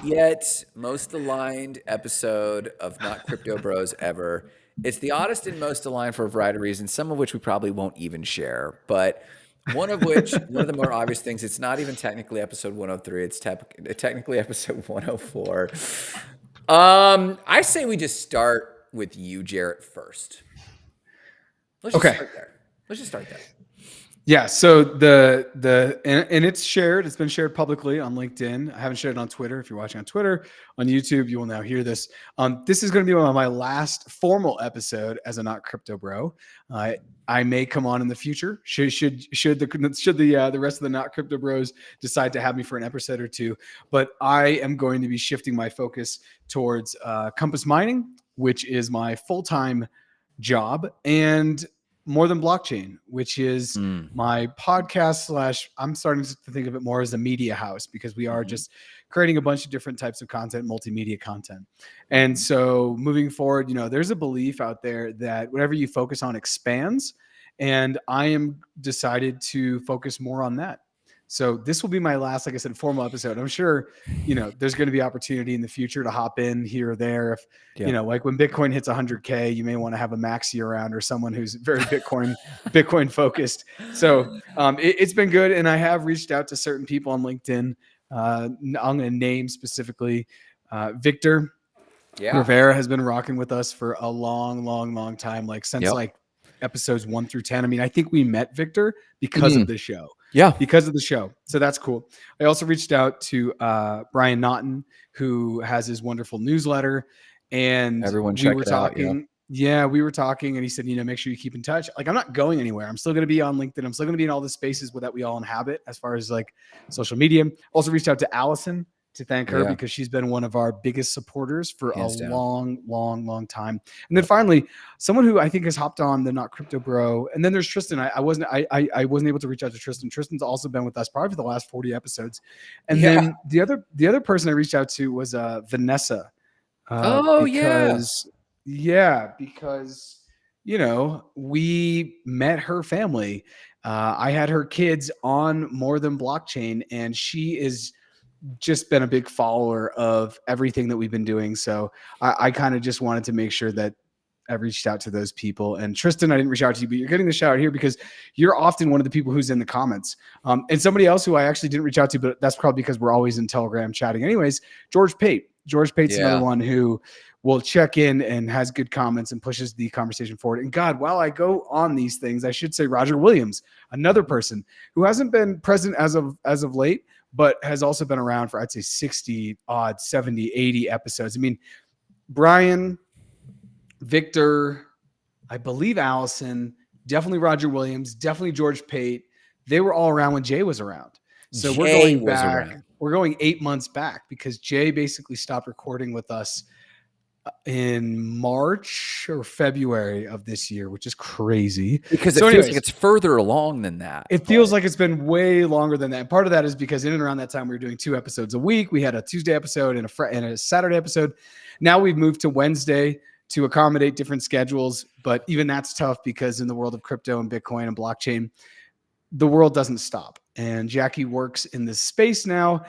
Yet most aligned episode of Not Crypto Bros ever. It's the oddest and most aligned for a variety of reasons, some of which we probably won't even share. But one of which, one of the more obvious things, it's not even technically episode 103. It's technically episode 104. I say we just start with you, Jarrett, first. Let's just Okay. start there. Let's just start there. Yeah. So and it's shared. It's been shared publicly on LinkedIn. I haven't shared it on Twitter. If you're watching on Twitter, on YouTube, you will now hear this. This is going to be one of my last formal episode as a Not Crypto Bro. I may come on in the future. Should the rest of the Not Crypto Bros decide to have me for an episode or two? But I am going to be shifting my focus towards Compass Mining, which is my full-time job, and More Than Blockchain, which is my podcast / I'm starting to think of it more as a media house, because we are just creating a bunch of different types of content, multimedia content. And so moving forward, there's a belief out there that whatever you focus on expands. And I am decided to focus more on that. So this will be my last, like I said, formal episode. I'm sure, there's going to be opportunity in the future to hop in here or there. If, like when Bitcoin hits 100K, you may want to have a Maxi around or someone who's very Bitcoin focused. So it's been good. And I have reached out to certain people on LinkedIn. I'm going to name specifically Victor Rivera has been rocking with us for a long time, like since like episodes 1 through 10. I mean, I think we met Victor because of the show. Yeah. Because of the show. So that's cool. I also reached out to Brian Naughton, who has his wonderful newsletter. And everyone we were talking. Yeah, we were talking, and he said, make sure you keep in touch. Like, I'm not going anywhere. I'm still going to be on LinkedIn. I'm still going to be in all the spaces that we all inhabit as far as like social media. Also reached out to Allison to thank her because she's been one of our biggest supporters for a long time. And then finally, someone who I think has hopped on the Not Crypto Bro. And then there's Tristan. I wasn't able to reach out to Tristan. Tristan's also been with us probably for the last 40 episodes. And then the other person I reached out to was Vanessa. Because we met her family. I had her kids on More Than Blockchain, and she is just been a big follower of everything that we've been doing. So I kind of just wanted to make sure that I reached out to those people. And Tristan, I didn't reach out to you, but you're getting the shout out here because you're often one of the people who's in the comments. And somebody else who I actually didn't reach out to, but that's probably because we're always in Telegram chatting anyways, George Pate. George Pate's another one who will check in and has good comments and pushes the conversation forward. And God, while I go on these things, I should say Roger Williams, another person who hasn't been present as of late, but has also been around for, I'd say 60 odd, 70, 80 episodes. I mean, Brian, Victor, I believe Allison, definitely Roger Williams, definitely George Pate. They were all around when Jay was around. So we're going back. We're going 8 months back because Jay basically stopped recording with us in March or February of this year, which is crazy. Because it feels like it's further along than that. It feels like it's been way longer than that. And part of that is because in and around that time, we were doing 2 episodes a week. We had a Tuesday episode and a Saturday episode. Now we've moved to Wednesday to accommodate different schedules. But even that's tough because in the world of crypto and Bitcoin and blockchain, the world doesn't stop. And Jackie works in this space now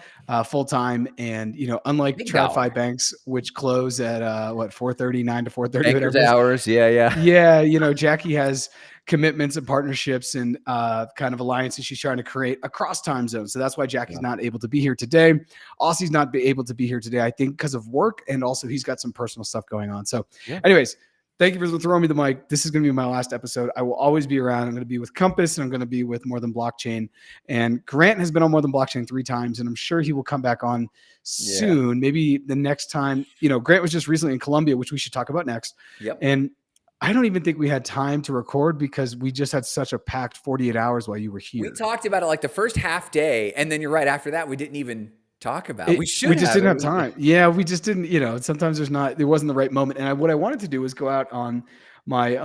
full time. And, unlike TradFi banks, which close at 4:30, 9 to 4:30. Bankers hours. Yeah. Yeah. Jackie has commitments and partnerships and kind of alliances she's trying to create across time zones. So that's why Jackie's not able to be here today. Aussie's not able to be here today, I think, because of work. And also he's got some personal stuff going on. So anyways, thank you for throwing me the mic. This is going to be my last episode. I will always be around. I'm going to be with Compass, and I'm going to be with More Than Blockchain. And Grant has been on More Than Blockchain 3 times, and I'm sure he will come back on soon. Maybe the next time. Grant was just recently in Colombia, which we should talk about next. And I don't even think we had time to record because we just had such a packed 48 hours while you were here. We talked about it like the first half day, and then you're right after that, we didn't even talk about it. We just didn't have time. Yeah, we just didn't, sometimes there wasn't the right moment. And what I wanted to do was go out on my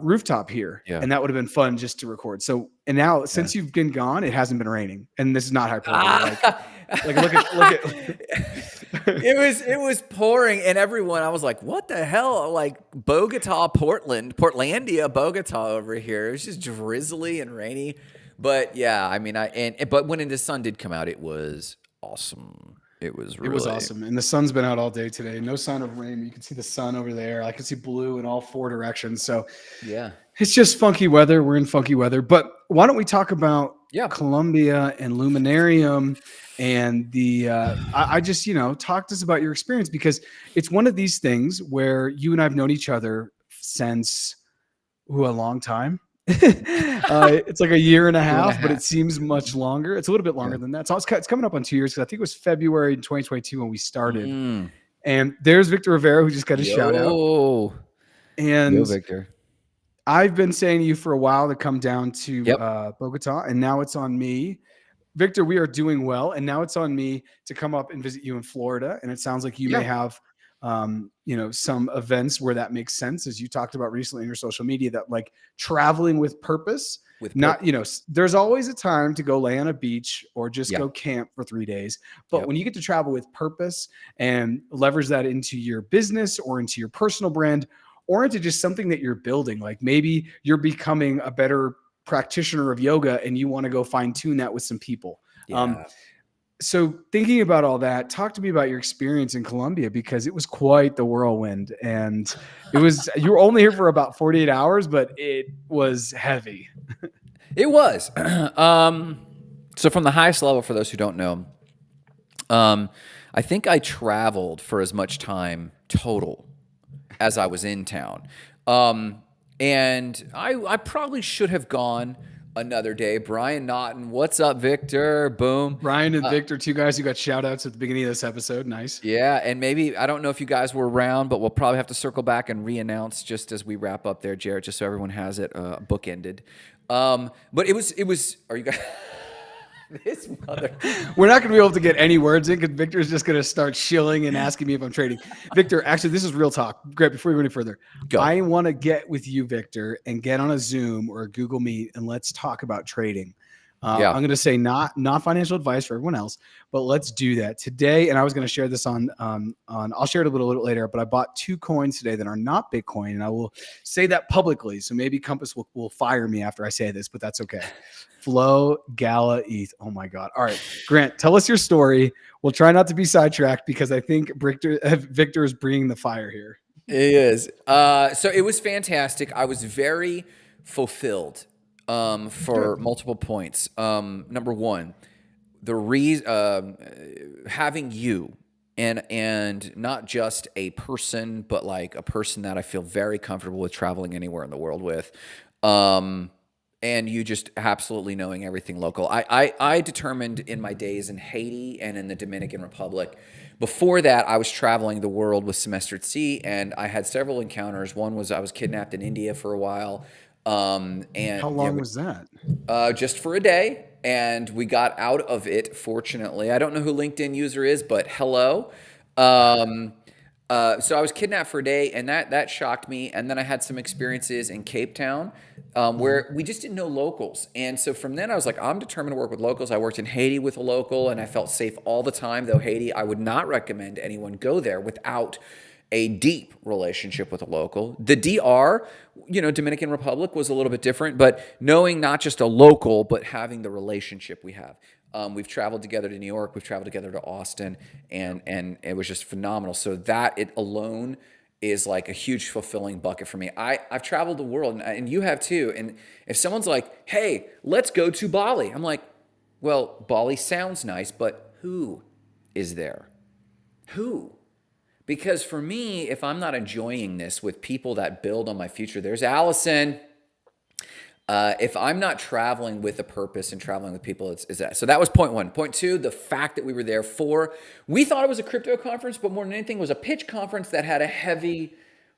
rooftop here. And that would have been fun just to record. So, and now since you've been gone, it hasn't been raining. And this is not hyperbole. Look at it was pouring, and everyone, I was like, what the hell? Like Bogota, Portlandia, Bogota over here. It was just drizzly and rainy. But yeah, I mean, but when the sun did come out, it was awesome. It was It was really, awesome. And the sun's been out all day today. No sign of rain. You can see the sun over there. I can see blue in all four directions. So yeah. it's just funky weather. We're in funky weather. But why don't we talk about Yeah. Columbia and Luminarium and I just, talk to us about your experience because it's one of these things where you and I've known each other since a long time. It's like a year and a Year and a half, but half. it seems much longer. It's a little bit Yeah. longer than that. So it's coming up on 2 years because I think it was February 2022 when we started. Mm. And there's Victor Rivera, who just got a shout out. Yo. Yo, And Victor. I've been saying to you for a while to come down to Yep. Bogota, and now it's on me. Victor, we are doing well, and now it's on me to come up and visit you in Florida. And it sounds like you may Yeah. have, some events where that makes sense, as you talked about recently in your social media. That like traveling with purpose, With not purpose. there's always a time to go lay on a beach or just Yeah. go camp for 3 days. But Yep. when you get to travel with purpose and leverage that into your business or into your personal brand or into just something that you're building, like maybe you're becoming a better practitioner of yoga and you want to go fine tune that with some people. Um, Yeah. so thinking about all that, talk to me about your experience in Colombia because it was quite the whirlwind, and you were only here for about 48 hours, but it was heavy. It was. So from the highest level, for those who don't know, I think I traveled for as much time total as I was in town. And I probably should have gone another day. Brian Naughton, what's up, Victor? Boom. Brian and Victor, two guys who got shout outs at the beginning of this episode. Nice. Yeah, and maybe I don't know if you guys were around, but we'll probably have to circle back and re-announce just as we wrap up there, Jarrett, just so everyone has it bookended. But it was. Are you guys? This mother. We're not going to be able to get any words in because Victor's just going to start shilling and asking me if I'm trading. Victor, actually, this is real talk. Great. Before we go any further, Go. I want to get with you, Victor, and get on a Zoom or a Google Meet and let's talk about trading. Yeah. I'm going to say not financial advice for everyone else, but let's do that today. And I was going to share this on I'll share it a little later, but I bought 2 coins today that are not Bitcoin, and I will say that publicly. So maybe Compass will fire me after I say this, but that's okay. Flow, Gala, ETH. Oh my God. All right, Grant, tell us your story. We'll try not to be sidetracked because I think Victor is bringing the fire here. It is. So it was fantastic. I was very fulfilled for multiple points. Number one, having you and not just a person, but like a person that I feel very comfortable with traveling anywhere in the world with. And you just absolutely knowing everything local. I determined in my days in Haiti and in the Dominican Republic. Before that, I was traveling the world with Semester at Sea, and I had several encounters. One was I was kidnapped in India for a while. And How long was that? just for a day, and we got out of it, fortunately. I don't know who LinkedIn user is, but hello. So I was kidnapped for a day, and that shocked me. And then I had some experiences in Cape Town where we just didn't know locals. And so from then I was like, I'm determined to work with locals. I worked in Haiti with a local, and I felt safe all the time, though Haiti, I would not recommend anyone go there without a deep relationship with a local. The DR, Dominican Republic was a little bit different, but knowing not just a local, but having the relationship we have. We've traveled together to New York, we've traveled together to Austin, and it was just phenomenal. So that it alone is like a huge fulfilling bucket for me. I've traveled the world, and you have too. And if someone's like, hey, let's go to Bali, I'm like, well, Bali sounds nice, but who is there? Who? Because for me, if I'm not enjoying this with people that build on my future, there's Allison. If I'm not traveling with a purpose and traveling with people, it's that. So that was point one. Point two, the fact that we were there for, we thought it was a crypto conference, but more than anything, it was a pitch conference that had a heavy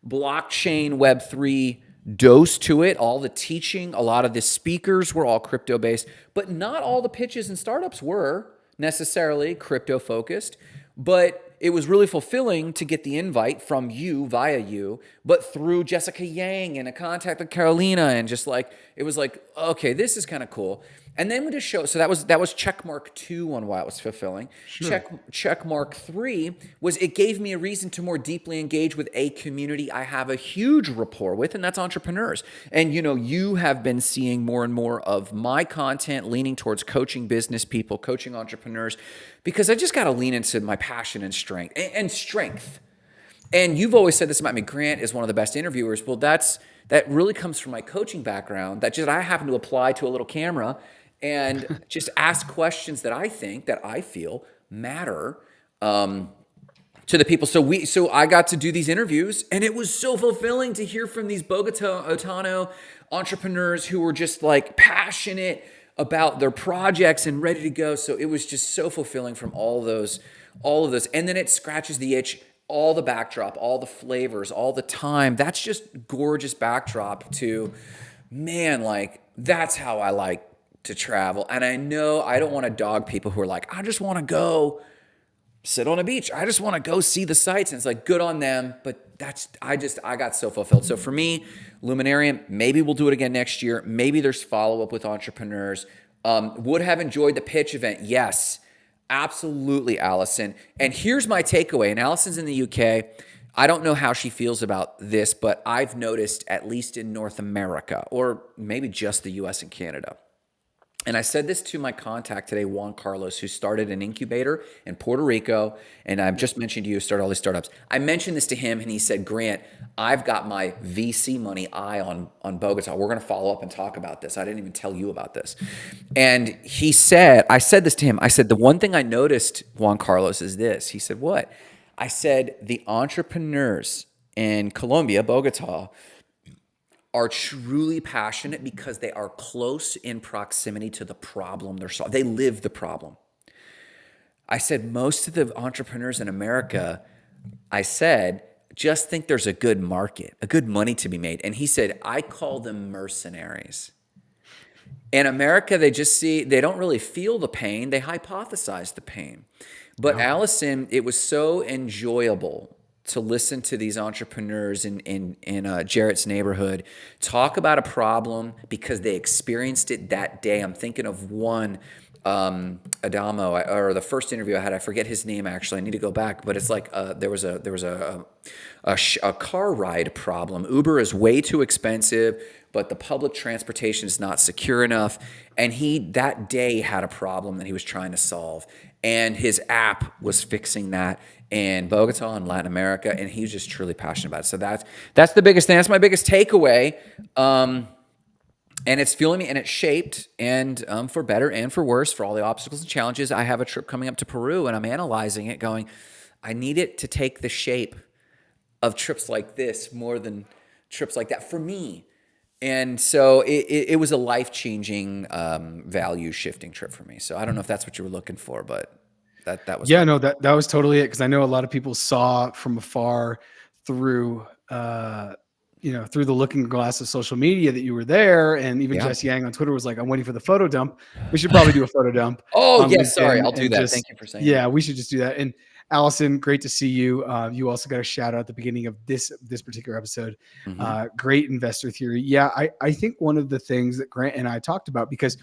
blockchain Web3 dose to it. All the teaching, a lot of the speakers were all crypto based, but not all the pitches and startups were necessarily crypto focused. But it was really fulfilling to get the invite from you via you, but through Jessica Yang and a contact with Carolina, and just like, it was like, okay, this is kind of cool. And then we just show, so that was check mark 2 on why it was fulfilling. Sure. Check mark 3 was it gave me a reason to more deeply engage with a community I have a huge rapport with, and that's entrepreneurs. And you have been seeing more and more of my content leaning towards coaching business people, coaching entrepreneurs, because I just got to lean into my passion and strength. And you've always said this about me. Grant is one of the best interviewers. Well, that really comes from my coaching background. That just I happen to apply to a little camera and just ask questions that I feel matter to the people. So I got to do these interviews, and it was so fulfilling to hear from these Bogotano entrepreneurs who were just like passionate about their projects and ready to go. So it was just so fulfilling from all of those. And then it scratches the itch, all the backdrop, all the flavors, all the time. That's just gorgeous backdrop to, man, like that's how I like to travel. And I know I don't want to dog people who are like, I just want to go sit on a beach. I just want to go see the sights. And it's like, good on them. But I got so fulfilled. So for me, Luminarium, maybe we'll do it again next year. Maybe there's follow-up with entrepreneurs. Would have enjoyed the pitch event. Yes, absolutely, Allison. And here's my takeaway. And Allison's in the UK. I don't know how she feels about this, but I've noticed, at least in North America, or maybe just the US and Canada, and I said this to my contact today, Juan Carlos, who started an incubator in Puerto Rico. And I've just mentioned to you, started all these startups. I mentioned this to him, and he said, Grant, I've got my VC money eye on Bogota. We're going to follow up and talk about this. I didn't even tell you about this. And he said, I said this to him. I said, the one thing I noticed, Juan Carlos, is this. He said, what? I said, the entrepreneurs in Colombia, Bogota, are truly passionate because they are close in proximity to the problem they're solving. They live the problem. I said, most of the entrepreneurs in America, I said, just think there's a good market, a good money to be made. And he said, I call them mercenaries. In America, they don't really feel the pain. They hypothesize the pain. But Allison, it was so enjoyable to listen to these entrepreneurs in Jarrett's neighborhood talk about a problem because they experienced it that day. I'm thinking of one, Adamo, or the first interview I had. I forget his name actually. I need to go back, but it's like there was a car ride problem. Uber is way too expensive, but the public transportation is not secure enough. And he that day had a problem that he was trying to solve, and his app was fixing that in Bogota in Latin America, and he's just truly passionate about it. So that's the biggest thing. That's my biggest takeaway. And it's fueling me, and it's shaped, and for better and for worse, for all the obstacles and challenges. I have a trip coming up to Peru, and I'm analyzing it, going, I need it to take the shape of trips like this more than trips like that for me. And so it was a life-changing, value-shifting trip for me. So I don't know if that's what you were looking for, but that was no, that was totally it. Because I know a lot of people saw from afar through through the looking glass of social media that you were there. And even Jess Yang on Twitter was like, I'm waiting for the photo dump. We should probably do a photo dump. Oh, yes. Sorry. I'll do that. Thank you for saying that. Yeah, we should just do that. And Allison, great to see you. You also got a shout out at the beginning of this particular episode. Great investor theory. Yeah, I think one of the things that Grant and I talked about, because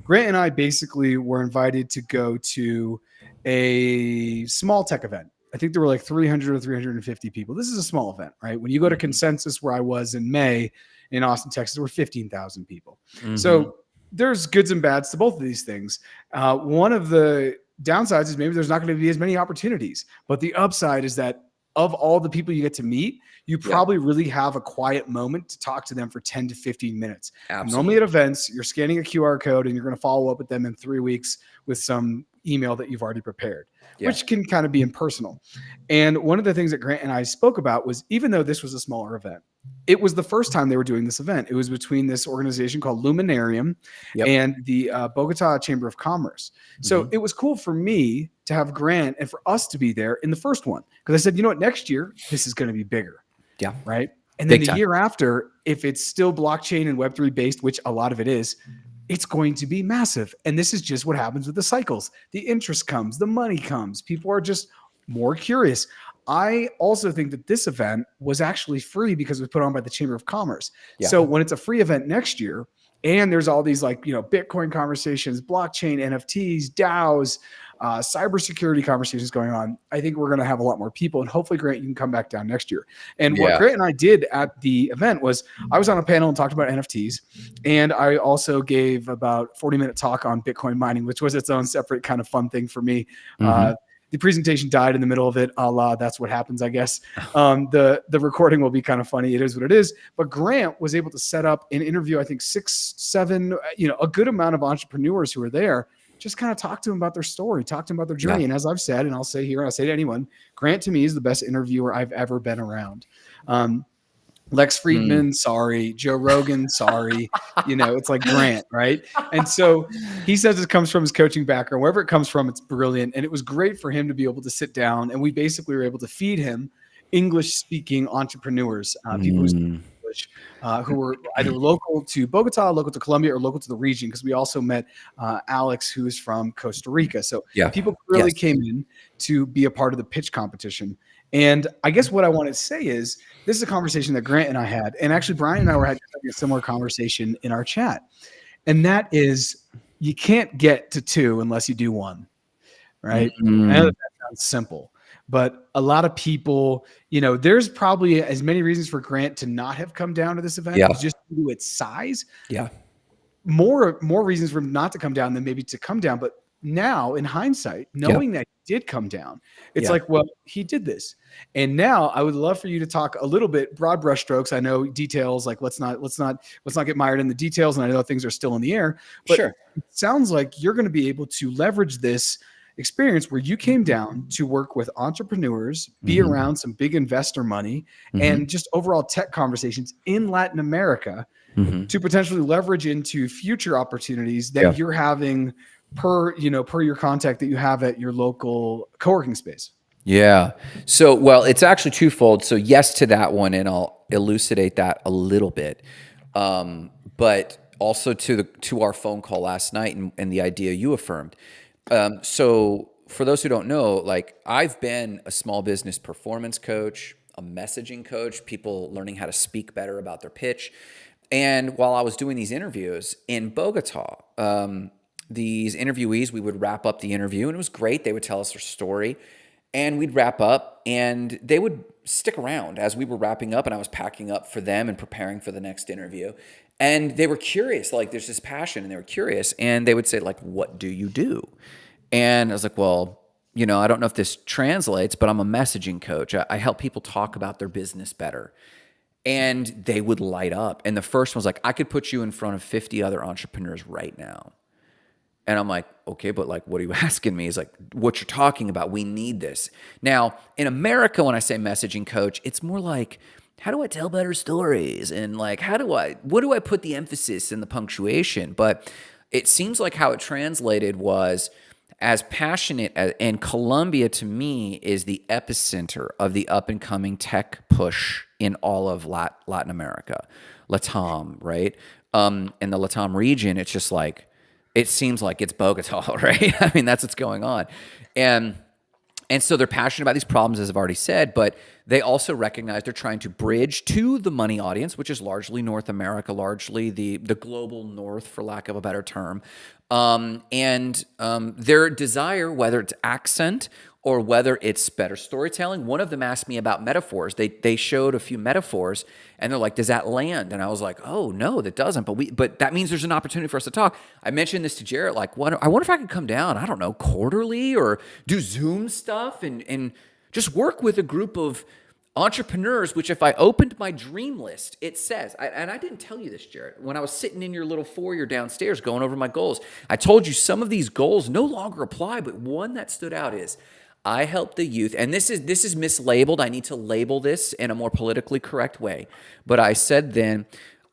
Grant and I basically were invited to go to a small tech event. I think there were like 300 or 350 people. This is a small event, right? When you go to Consensus, where I was in May in Austin, Texas, there were 15,000 people. So there's goods and bads to both of these things. One of the downsides is maybe there's not going to be as many opportunities, but the upside is that of all the people you get to meet, you probably really have a quiet moment to talk to them for 10 to 15 minutes. Absolutely. Normally at events, you're scanning a QR code and you're going to follow up with them in 3 weeks with some email that you've already prepared, which can kind of be impersonal. And one of the things that Grant and I spoke about was, even though this was a smaller event, it was the first time they were doing this event. It was between this organization called Luminarium and the Bogota Chamber of Commerce. So it was cool for me to have Grant and for us to be there in the first one. Because I said, you know what, next year, this is going to be bigger. Yeah. Right. And then the year after, if it's still blockchain and Web3 based, which a lot of it is, it's going to be massive. And this is just what happens with the cycles. The interest comes, the money comes. People are just more curious. I also think that this event was actually free because it was put on by the Chamber of Commerce. So when it's a free event next year, And there's all these like, Bitcoin conversations, blockchain, NFTs, DAOs, cybersecurity conversations going on. I think we're going to have a lot more people, and hopefully, Grant, you can come back down next year. And what Yeah. Grant and I did at the event was I was on a panel and talked about NFTs, and I also gave about 40-minute talk on Bitcoin mining, which was its own separate kind of fun thing for me. Mm-hmm. The presentation died in the middle of it. That's what happens, I guess. The recording will be kind of funny. It is what it is. But Grant was able to set up an interview, I think 6, 7, a good amount of entrepreneurs who were there. Just kind of talk to them about their story, talk to them about their journey. Yeah. And as I've said, and I'll say here, I'll say to anyone, Grant to me is the best interviewer I've ever been around. Lex Friedman, sorry. Joe Rogan, sorry. It's like Grant, right? And so he says it comes from his coaching background. Wherever it comes from, it's brilliant. And it was great for him to be able to sit down, and we basically were able to feed him English-speaking entrepreneurs, people who speak English, who were either local to Bogota, local to Colombia, or local to the region, because we also met Alex, who is from Costa Rica. So Yeah. people really came in to be a part of the pitch competition. And I guess what I want to say is this is a conversation that Grant and I had, and actually Brian and I were having a similar conversation in our chat. And that is, you can't get to 2 unless you do 1, right? I know that sounds simple, but a lot of people, there's probably as many reasons for Grant to not have come down to this event, just due to its size. Yeah. More reasons for him not to come down than maybe to come down. But now, in hindsight, knowing that he did come down, it's like, well, he did this. And now I would love for you to talk a little bit, broad brushstrokes. I know details, like let's not get mired in the details. And I know things are still in the air, but it sounds like you're going to be able to leverage this experience where you came down to work with entrepreneurs, be around some big investor money, and just overall tech conversations in Latin America to potentially leverage into future opportunities that you're having per your contact that you have at your local co-working space. Yeah. So, well, it's actually twofold. So yes to that one, and I'll elucidate that a little bit. But also to our phone call last night and the idea you affirmed. So for those who don't know, like I've been a small business performance coach, a messaging coach, people learning how to speak better about their pitch. And while I was doing these interviews in Bogota, these interviewees, we would wrap up the interview, and it was great. They would tell us their story, and we'd wrap up, and they would stick around as we were wrapping up, and I was packing up for them and preparing for the next interview. And they were curious, like there's this passion, and they were curious, and they would say, like, what do you do? And I was like, well, I don't know if this translates, but I'm a messaging coach. I help people talk about their business better. And they would light up. And the first one was like, I could put you in front of 50 other entrepreneurs right now. And I'm like, okay, but like, what are you asking me? He's like, what you're talking about. We need this. Now, in America, when I say messaging coach, it's more like, how do I tell better stories? And like, what do I put the emphasis and the punctuation? But it seems like how it translated was as passionate as, and Colombia to me is the epicenter of the up and coming tech push in all of Latin America, LATAM, right? In the LATAM region, it's just like, it seems like it's Bogota, right? I mean, that's what's going on. And so they're passionate about these problems, as I've already said, but they also recognize they're trying to bridge to the money audience, which is largely North America, largely the global north, for lack of a better term. Their desire, whether it's accent or whether it's better storytelling. One of them asked me about metaphors. They showed a few metaphors, and they're like, does that land? And I was like, oh, no, that doesn't. But that means there's an opportunity for us to talk. I mentioned this to Jarrett, like, I wonder if I could come down, I don't know, quarterly or do Zoom stuff and just work with a group of entrepreneurs, which if I opened my dream list, it says, and I didn't tell you this, Jarrett, when I was sitting in your little foyer downstairs going over my goals, I told you some of these goals no longer apply, but one that stood out is, I help the youth, and this is mislabeled. I need to label this in a more politically correct way. But I said then,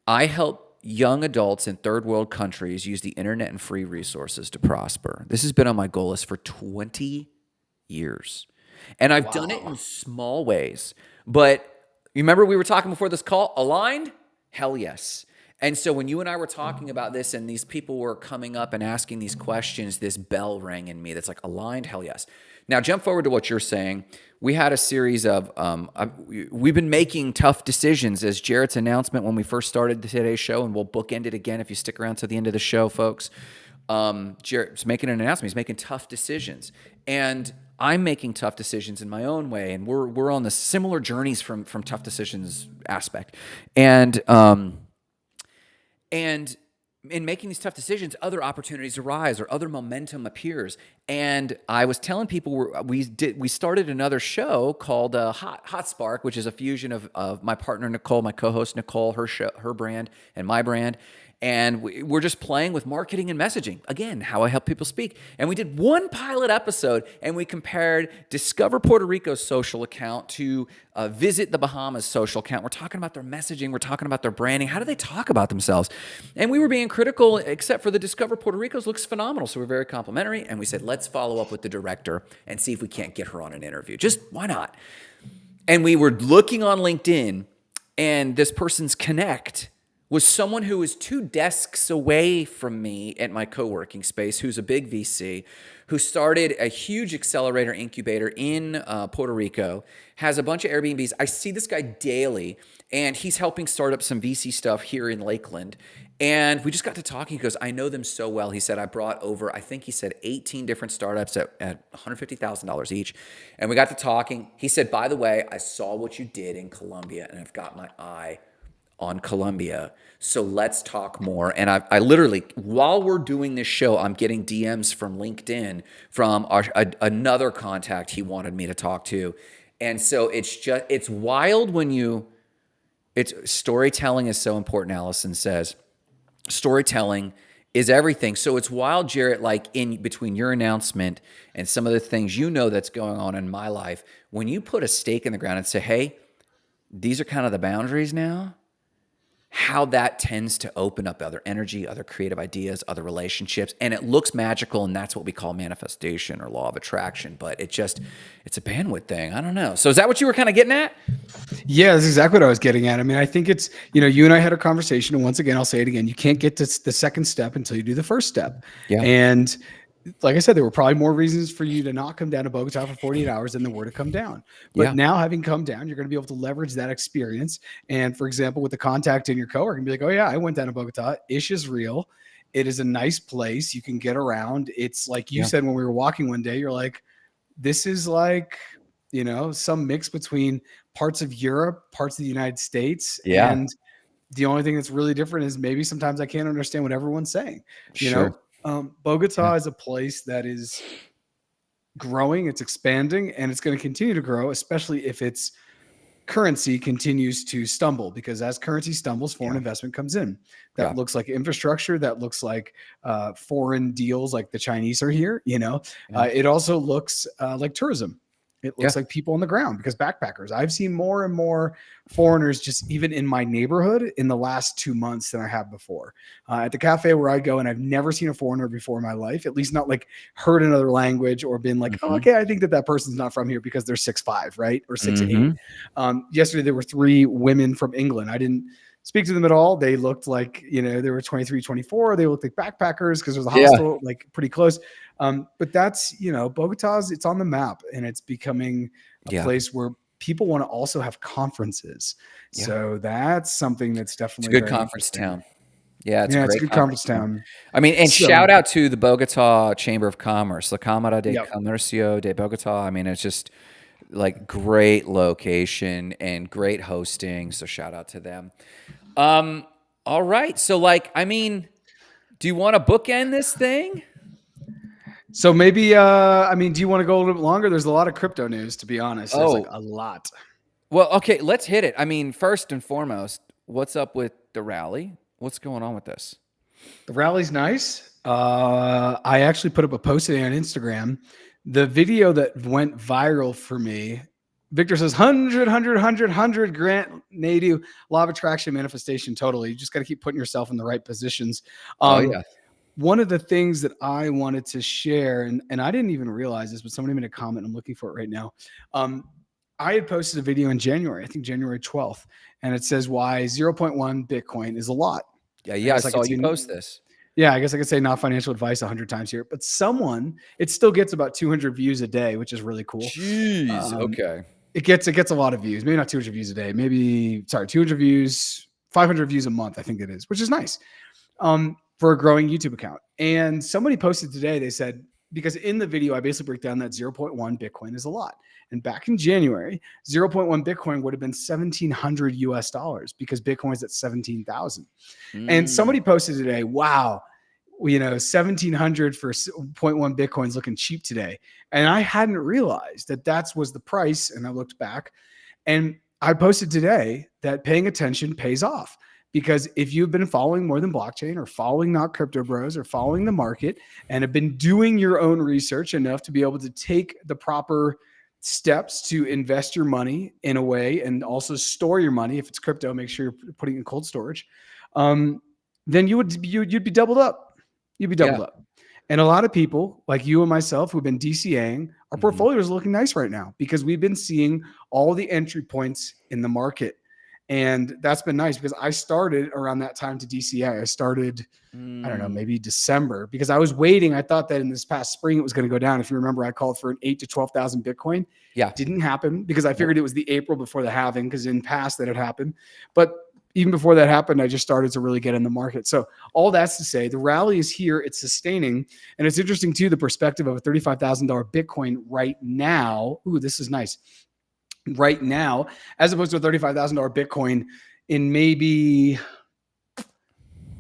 I help young adults in third world countries use the internet and free resources to prosper. This has been on my goal list for 20 years. And I've done it in small ways. But you remember we were talking before this call? Aligned? Hell yes. And so when you and I were talking about this and these people were coming up and asking these questions, this bell rang in me that's like, aligned, hell yes. Now jump forward to what you're saying. We had a series of, we've been making tough decisions, as Jarrett's announcement when we first started today's show, and we'll bookend it again if you stick around to the end of the show, folks. Jarrett's making an announcement. He's making tough decisions. And I'm making tough decisions in my own way. And we're on the similar journeys from tough decisions aspect. And in making these tough decisions, other opportunities arise or other momentum appears. And I was telling people we started another show called Hot Spark, which is a fusion of my partner Nicole, my co-host Nicole, her brand, and my brand. And we're just playing with marketing and messaging. Again, how I help people speak. And we did one pilot episode, and we compared Discover Puerto Rico's social account to Visit the Bahamas social account. We're talking about their messaging. We're talking about their branding. How do they talk about themselves? And we were being critical, except for the Discover Puerto Rico's looks phenomenal. So we're very complimentary. And we said, let's follow up with the director and see if we can't get her on an interview. Just why not? And we were looking on LinkedIn, and this person's connect was someone who was 2 desks away from me at my co-working space, who's a big VC, who started a huge accelerator incubator in Puerto Rico, has a bunch of Airbnbs. I see this guy daily, and he's helping start up some VC stuff here in Lakeland. And we just got to talking. He goes, I know them so well. He said, I brought over, I think he said 18 different startups at $150,000 each. And we got to talking. He said, by the way, I saw what you did in Colombia, and I've got my eye on Colombia. So let's talk more. And I literally, while we're doing this show, I'm getting DMs from LinkedIn from another contact he wanted me to talk to. And so it's wild when storytelling is so important, Allison says. Storytelling is everything. So it's wild, Jarrett, like in between your announcement and some of the things that's going on in my life, when you put a stake in the ground and say, hey, these are kind of the boundaries now, how that tends to open up other energy, other creative ideas, other relationships. And it looks magical, and that's what we call manifestation or law of attraction. But it's a bandwidth thing. I don't know. So is that what you were kind of getting at? Yeah, that's exactly what I was getting at. I mean, I think it's, you and I had a conversation, and once again, I'll say it again. You can't get to the second step until you do the first step. Yeah. And like I said, there were probably more reasons for you to not come down to Bogota for 48 hours than there were to come down. But now having come down, you're going to be able to leverage that experience. And for example, with the contact in your coworker, you can be like, oh yeah, I went down to Bogota. Ish is real. It is a nice place. You can get around. It's like you said when we were walking one day, you're like, this is like, some mix between parts of Europe, parts of the United States. Yeah. And the only thing that's really different is maybe sometimes I can't understand what everyone's saying. Bogota is a place that is growing, it's expanding, and it's going to continue to grow, especially if its currency continues to stumble, because as currency stumbles, foreign investment comes in. That looks like infrastructure, that looks like foreign deals like the Chinese are here. It also looks like tourism. It looks like people on the ground, because backpackers. I've seen more and more foreigners just even in my neighborhood in the last 2 months than I have before. At the cafe where I go, and I've never seen a foreigner before in my life, at least not like heard another language or been like, oh, okay, I think that person's not from here because they're 6'5", right? Or 6'8". Yesterday, there were 3 women from England. I didn't speak to them at all. They looked like, they were 23, 24. They looked like backpackers because there's a hostel like pretty close. But that's, Bogota's, it's on the map, and it's becoming a place where people want to also have conferences. So that's something that's definitely a good conference town. Yeah, it's a great conference town. I mean, and shout out to the Bogota Chamber of Commerce, La Cámara de Comercio de Bogotá. I mean, it's just like great location and great hosting. So shout out to them. All right. So do you want to bookend this thing? So maybe, do you want to go a little bit longer? There's a lot of crypto news, to be honest. There's like a lot. Well, okay, let's hit it. I mean, first and foremost, what's up with the rally? What's going on with this? The rally's nice. I actually put up a post today on Instagram. The video that went viral for me, Victor says 100 grant native law of attraction manifestation. Totally. You just got to keep putting yourself in the right positions. One of the things that I wanted to share, and I didn't even realize this, but somebody made a comment. I'm looking for it right now. I had posted a video in January, I think January 12th, and it says why 0.1 Bitcoin is a lot. I Yeah, I guess I saw could you say, post this. yeah, I guess I could say not financial advice 100 times here, but someone, it still gets about 200 views a day, which is really cool. Jeez. Um, Okay. it gets a lot of views, maybe not 200 views a day, maybe, sorry, 200 views, 500 views a month, I think it is, which is nice. For a growing YouTube account. And somebody posted today, they said, because in the video, I basically break down that zero point 0.1 Bitcoin is a lot. And back in January, zero point 0.1 Bitcoin would have been 1,700 US dollars because Bitcoin's at 17,000. And Mm. somebody posted today, wow, 1,700 for 0.1 Bitcoin's looking cheap today. And I hadn't realized that was the price. And I looked back and I posted today that paying attention pays off. Because if you've been following More Than Blockchain or following Not Crypto Bros or following the market and have been doing your own research enough to be able to take the proper steps to invest your money in a way and also store your money, if it's crypto, make sure you're putting it in cold storage, then you'd be doubled up. You'd be Yeah. doubled up. And a lot of people like you and myself who've been DCAing, our Mhm. portfolio is looking nice right now because we've been seeing all the entry points in the market. And that's been nice because I started around that time to DCA. I started, I don't know, Mm. maybe December because I was waiting. I thought that in this past spring it was going to go down. If you remember, I called for an 8 to 12,000 Bitcoin. Yeah. Didn't happen because I Nope. figured it was the April before the halving because in past that had happened. But even before that happened, I just started to really get in the market. So all that's to say, the rally is here. It's sustaining, and it's interesting too. The perspective of a $35,000 Bitcoin right now. Ooh, this is nice. Right now, as opposed to a $35,000 Bitcoin in maybe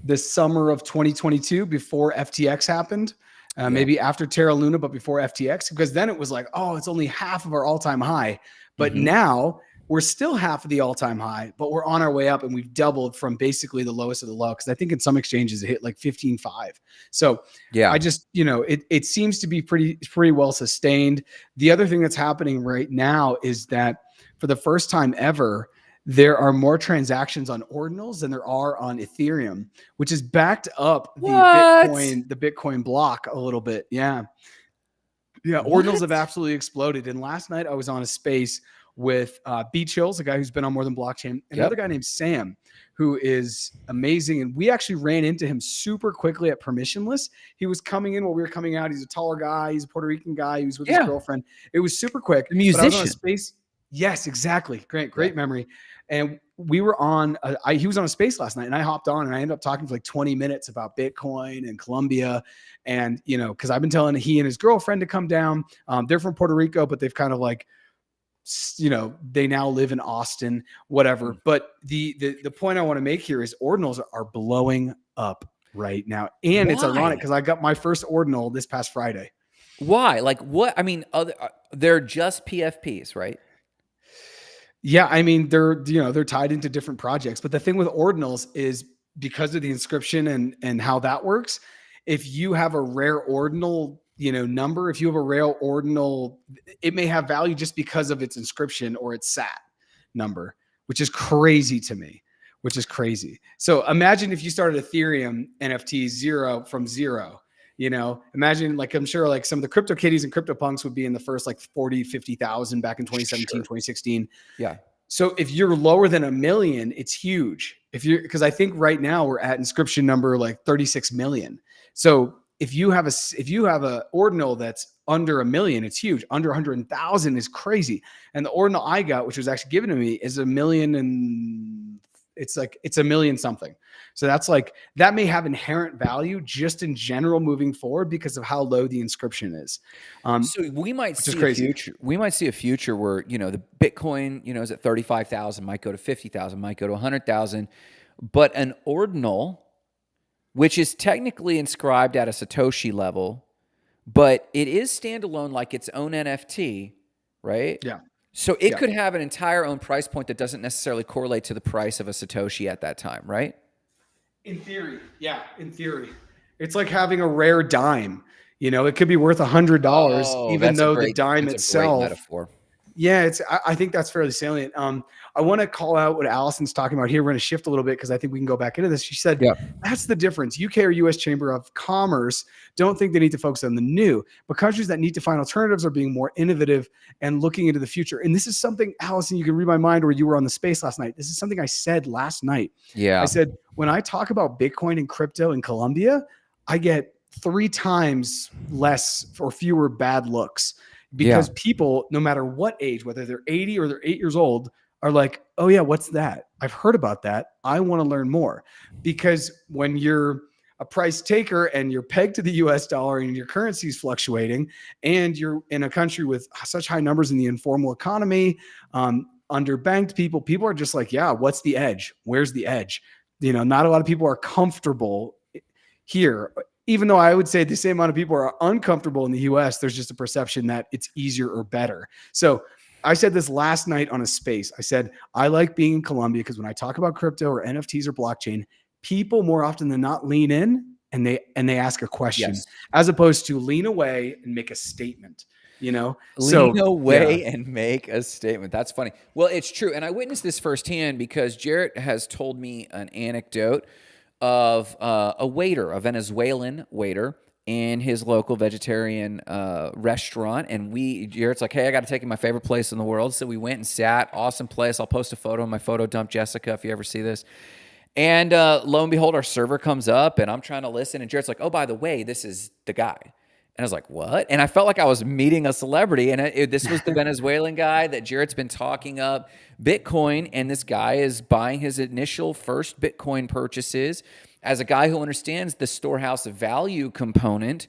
the summer of 2022 before FTX happened, Yeah. maybe after Terra Luna, but before FTX, because then it was like, oh, it's only half of our all-time high. But Mhm. now we're still half of the all-time high, but we're on our way up and we've doubled from basically the lowest of the low. Because I think in some exchanges it hit like 15.5. So I Yeah. just, it seems to be pretty well sustained. The other thing that's happening right now is that for the first time ever, there are more transactions on ordinals than there are on Ethereum, which has backed up What? The Bitcoin block a little bit. Yeah. Yeah. Ordinals What? have absolutely exploded. And last night I was on a space with Beach Hills, a guy who's been on More Than Blockchain, and another Yep. guy named Sam, who is amazing. And we actually ran into him super quickly at Permissionless. He was coming in while we were coming out. He's a taller guy. He's a Puerto Rican guy. He was with his Yeah. girlfriend. It was super quick, The but I was on a musician. space. Yes, exactly. Great, Yeah. great memory. And we were on, he was on a space last night and I hopped on and I ended up talking for like 20 minutes about Bitcoin and Colombia. And, cause I've been telling he and his girlfriend to come down. They're from Puerto Rico, but they've kind of like, they now live in Austin, whatever. Mm. But the point I want to make here is ordinals are blowing up right now. And it's ironic Why? because I got my first ordinal this past Friday. Why? Like what? I mean, they're just PFPs, right? Yeah, I mean they're tied into different projects, but the thing with ordinals is because of the inscription and how that works. If you have a rare ordinal, number, if you have a rare ordinal, it may have value just because of its inscription or its SAT number, which is crazy to me. Which is crazy. So imagine if you started Ethereum NFT from zero. Imagine like I'm sure like some of the crypto kitties and crypto punks would be in the first like 40, 50,000 back in 2017, Sure. 2016. Yeah. So if you're lower than 1 million, it's huge. Because I think right now we're at inscription number like 36 million. So if you have a ordinal that's under 1 million, it's huge. Under 100,000 is crazy. And the ordinal I got, which was actually given to me, is 1 million and it's 1 million something. So that's like that may have inherent value just in general moving forward because of how low the inscription is. So we might Which is see a crazy. future. We might see a future where the Bitcoin, is at 35,000, might go to 50,000, might go to 100,000, but an ordinal, which is technically inscribed at a Satoshi level, but it is standalone like its own NFT, right? Yeah. So it Yeah. could have an entire own price point that doesn't necessarily correlate to the price of a Satoshi at that time, right? In theory, yeah, in theory, it's like having a rare dime. It could be worth $100, Oh, even that's a though the great dime that's a great itself. metaphor. Yeah, I think that's fairly salient. I want to call out what Allison's talking about here. We're going to shift a little bit because I think we can go back into this. She said, Yeah. that's the difference. UK or US Chamber of Commerce don't think they need to focus on the new, but countries that need to find alternatives are being more innovative and looking into the future. And this is something, Allison, you can read my mind, or you were on the space last night. This is something I said last night. I Yeah. said, when I talk about Bitcoin and crypto in Colombia, I get 3 times less or fewer bad looks, Yeah. because people, no matter what age, whether they're 80 or they're 8 years old, are like, oh yeah, what's that? I've heard about that. I want to learn more. Because when you're a price taker and you're pegged to the US dollar and your currency is fluctuating, and you're in a country with such high numbers in the informal economy, underbanked people are just like, yeah, what's the edge? Where's the edge? Not a lot of people are comfortable here. Even though I would say the same amount of people are uncomfortable in the US, there's just a perception that it's easier or better. So I said this last night on a space. I said, I like being in Colombia because when I talk about crypto or NFTs or blockchain, people more often than not lean in and they ask a question, Yes. as opposed to lean away and make a statement. Lean So yeah. away and make a statement. That's funny. Well, it's true. And I witnessed this firsthand because Jarrett has told me an anecdote of a waiter, a Venezuelan waiter, in his local vegetarian restaurant. And Jarrett's like, hey, I got to take you to my favorite place in the world. So we went and sat. Awesome place. I'll post a photo on my photo dump, Jessica, if you ever see this. And lo and behold, our server comes up and I'm trying to listen. And Jarrett's like, oh, by the way, this is the guy. And I was like, what? And I felt like I was meeting a celebrity. And this was the Venezuelan guy that Jarrett's been talking up Bitcoin. And this guy is buying his initial first Bitcoin purchases as a guy who understands the storehouse of value component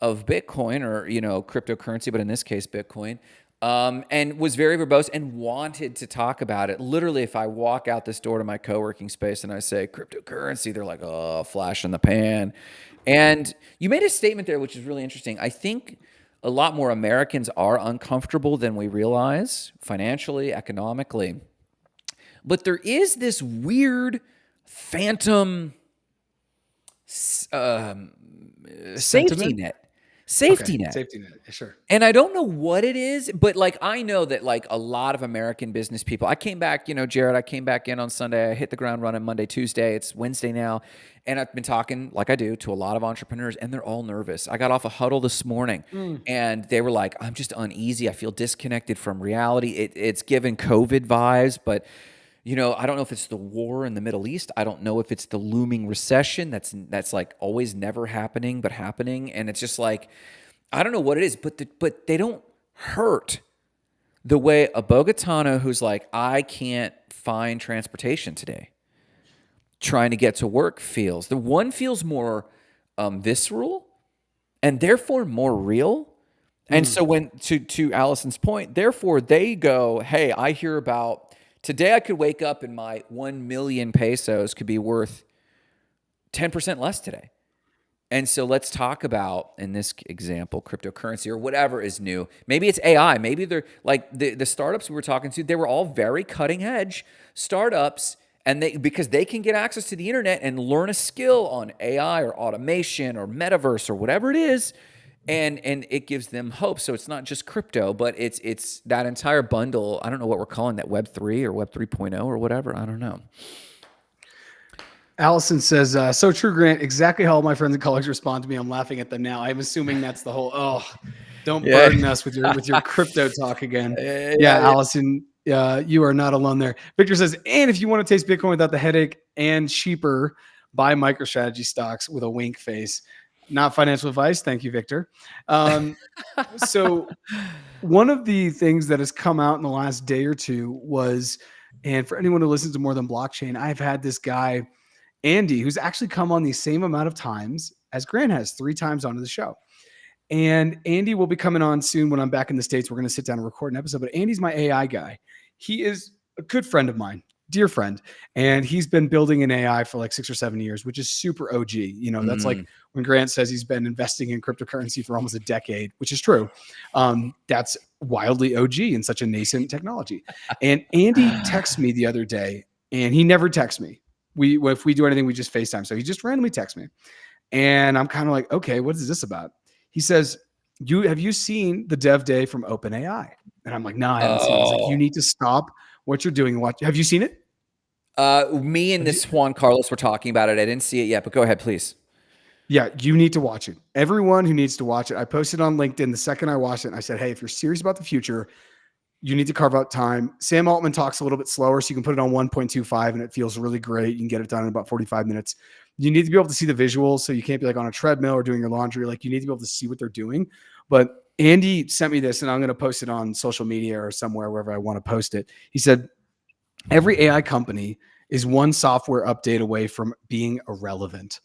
of Bitcoin, or, cryptocurrency, but in this case, Bitcoin. And was very verbose and wanted to talk about it. Literally, if I walk out this door to my co-working space and I say cryptocurrency, they're like, oh, flash in the pan. And you made a statement there, which is really interesting. I think a lot more Americans are uncomfortable than we realize, financially, economically. But there is this weird phantom safety net. Safety net. Safety net, sure. And I don't know what it is, but I know that a lot of American business people, I came back, Jared, I came back in on Sunday. I hit the ground running Monday, Tuesday. It's Wednesday now. And I've been talking, like I do, to a lot of entrepreneurs, and they're all nervous. I got off a huddle this morning and they were like, I'm just uneasy. I feel disconnected from reality. It's given COVID vibes, but I don't know if it's the war in the Middle East. I don't know if it's the looming recession that's always never happening, but happening. And it's just I don't know what it is, but they don't hurt the way a Bogotano who's like, I can't find transportation today, trying to get to work feels. The one feels more visceral and therefore more real. And so when, to Allison's point, therefore they go, hey, I hear about today I could wake up and my 1 million pesos could be worth 10% less today. And so let's talk about, in this example, cryptocurrency or whatever is new. Maybe it's AI. Maybe they're like the startups we were talking to, they were all very cutting edge startups, and because they can get access to the internet and learn a skill on AI or automation or metaverse or whatever it is. And it gives them hope. So it's not just crypto, but it's that entire bundle. I don't know what we're calling that, Web3 or Web 3.0 or whatever. I don't know. Allison says, so true, Grant. Exactly how all my friends and colleagues respond to me. I'm laughing at them now. I'm assuming that's the whole, don't burden us with your crypto talk again. Yeah, Allison, you are not alone there. Victor says, and if you want to taste Bitcoin without the headache and cheaper, buy MicroStrategy stocks with a wink face. Not financial advice. Thank you, Victor. So one of the things that has come out in the last day or two was, and for anyone who listens to More Than Blockchain, I've had this guy, Andy, who's actually come on the same amount of times as Grant has, 3 times onto the show. And Andy will be coming on soon when I'm back in the States. We're going to sit down and record an episode. But Andy's my AI guy. He is a good friend of mine, dear friend. And he's been building an AI for 6 or 7 years, which is super OG. That's like when Grant says he's been investing in cryptocurrency for almost a decade, which is true. That's wildly OG in such a nascent technology. And Andy texted me the other day, and he never texts me. If we do anything, we just FaceTime. So he just randomly texts me. And I'm kind of like, okay, what is this about? He says, have you seen the dev day from OpenAI? And I'm like, no, I haven't seen it. He's like, you Oh. need to stop what you're doing. Watch. Have you seen it? Me and Have you? this Juan Carlos were talking about it. I didn't see it yet, but go ahead, please. Yeah, you need to watch it. Everyone who needs to watch it. I posted on LinkedIn the second I watched it. And I said, hey, if you're serious about the future, you need to carve out time. Sam Altman talks a little bit slower, so you can put it on 1.25 and it feels really great. You can get it done in about 45 minutes. You need to be able to see the visuals, so you can't be like on a treadmill or doing your laundry. Like, you need to be able to see what they're doing. But Andy sent me this, and I'm going to post it on social media or somewhere, wherever I want to post it. He said, every AI company is one software update away from being irrelevant.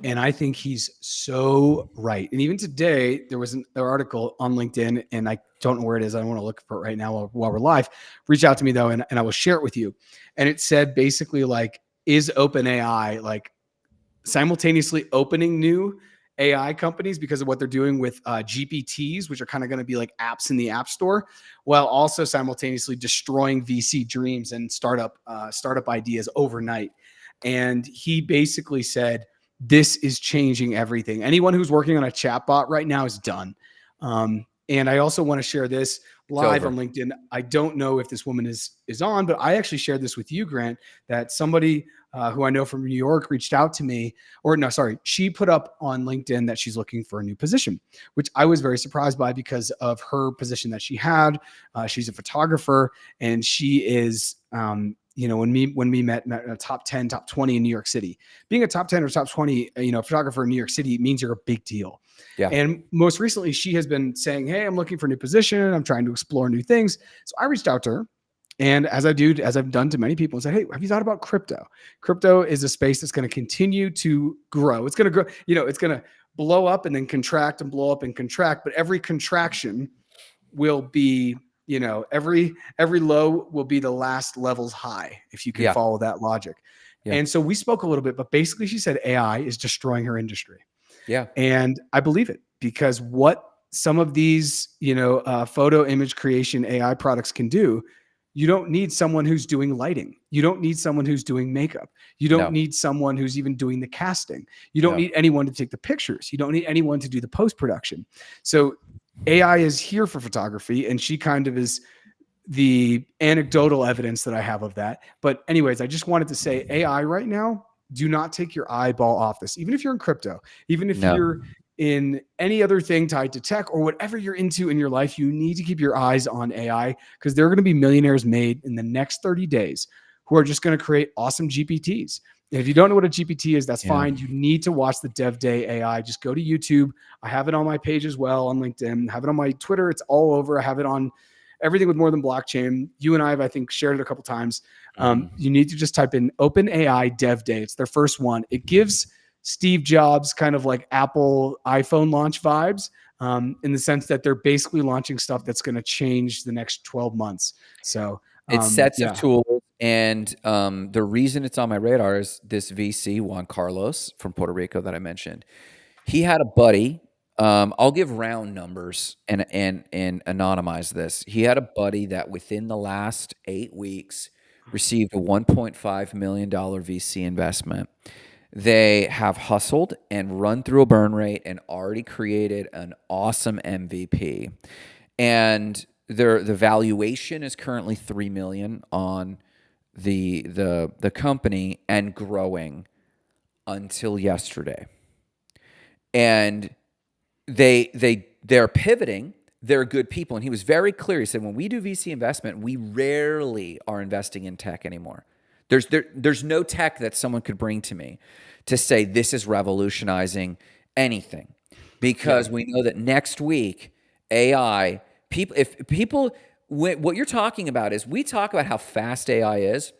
And I think he's so right. And even today, there was an article on LinkedIn, and I don't know where it is. I don't want to look for it right now while we're live. Reach out to me though, and I will share it with you. And it said basically like, is OpenAI like simultaneously opening new AI companies because of what they're doing with GPTs, which are kind of going to be like apps in the app store, while also simultaneously destroying VC dreams and startup ideas overnight. And he basically said, this is changing everything. Anyone who's working on a chatbot right now is done. And I also want to share this It's live on over. LinkedIn. I don't know if this woman is on, but I actually shared this with you, Grant, that somebody who I know from New York reached out to me, or no, sorry, she put up on LinkedIn that she's looking for a new position, which I was very surprised by because of her position that she had. She's a photographer, and she is, when we met a top 10, top 20 in New York City. Being a top 10 or top 20, photographer in New York City means you're a big deal. Yeah. And most recently, she has been saying, hey, I'm looking for a new position. I'm trying to explore new things. So I reached out to her. And as I've done to many people, and said, hey, have you thought about crypto? Crypto is a space that's going to continue to grow. It's going to grow, it's going to blow up and then contract and blow up and contract. But every contraction will be, every low will be the last level's high, if you can Yeah. follow that logic. Yeah. And so we spoke a little bit, but basically she said AI is destroying her industry. Yeah. And I believe it, because what some of these, photo image creation AI products can do, you don't need someone who's doing lighting. You don't need someone who's doing makeup. You don't No. need someone who's even doing the casting. You don't No. need anyone to take the pictures. You don't need anyone to do the post production. So AI is here for photography, and she kind of is the anecdotal evidence that I have of that. But anyways, I just wanted to say AI right now, do not take your eyeball off this. Even if you're in crypto, even if No. you're in any other thing tied to tech or whatever you're into in your life, you need to keep your eyes on AI, because there are going to be millionaires made in the next 30 days who are just going to create awesome GPTs. And if you don't know what a GPT is, that's Yeah. fine. You need to watch the Dev Day AI. Just go to YouTube. I have it on my page as well on LinkedIn. I have it on my Twitter. It's all over. I have it on everything with more than blockchain. You and I have, I think, shared it a couple times. You need to just type in OpenAI Dev Day. It's their first one. It gives Steve Jobs kind of like Apple iPhone launch vibes, in the sense that they're basically launching stuff that's going to change the next 12 months. So, It's sets of yeah. tools, and the reason it's on my radar is this VC, Juan Carlos from Puerto Rico that I mentioned. He had a buddy. I'll give round numbers and anonymize this. He had a buddy that within the last 8 weeks received a $1.5 million VC investment. They have hustled and run through a burn rate and already created an awesome MVP. And the valuation is currently $3 million on the company, and growing until yesterday. And they're pivoting. They're good people. And he was very clear. He said, when we do VC investment, we rarely are investing in tech anymore. There's no tech that someone could bring to me to say this is revolutionizing anything, because Yeah. we know that next week AI what you're talking about is, we talk about how fast AI is.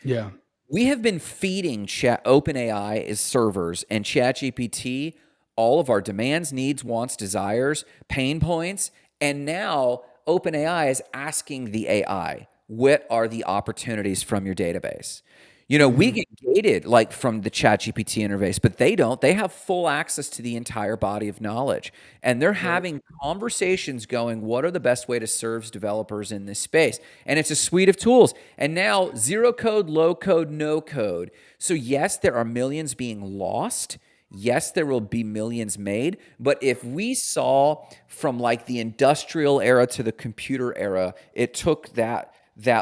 Yeah. We have been feeding OpenAI as servers and ChatGPT all of our demands, needs, wants, desires, pain points, and now OpenAI is asking the AI, what are the opportunities from your database? We Mhm. get gated like from the ChatGPT interface, but they don't. They have full access to the entire body of knowledge, and they're Right. having conversations going, what are the best way to serve developers in this space? And it's a suite of tools. And now zero code, low code, no code. So yes, there are millions being lost yes, there will be millions made, but if we saw from like the industrial era to the computer era, it took that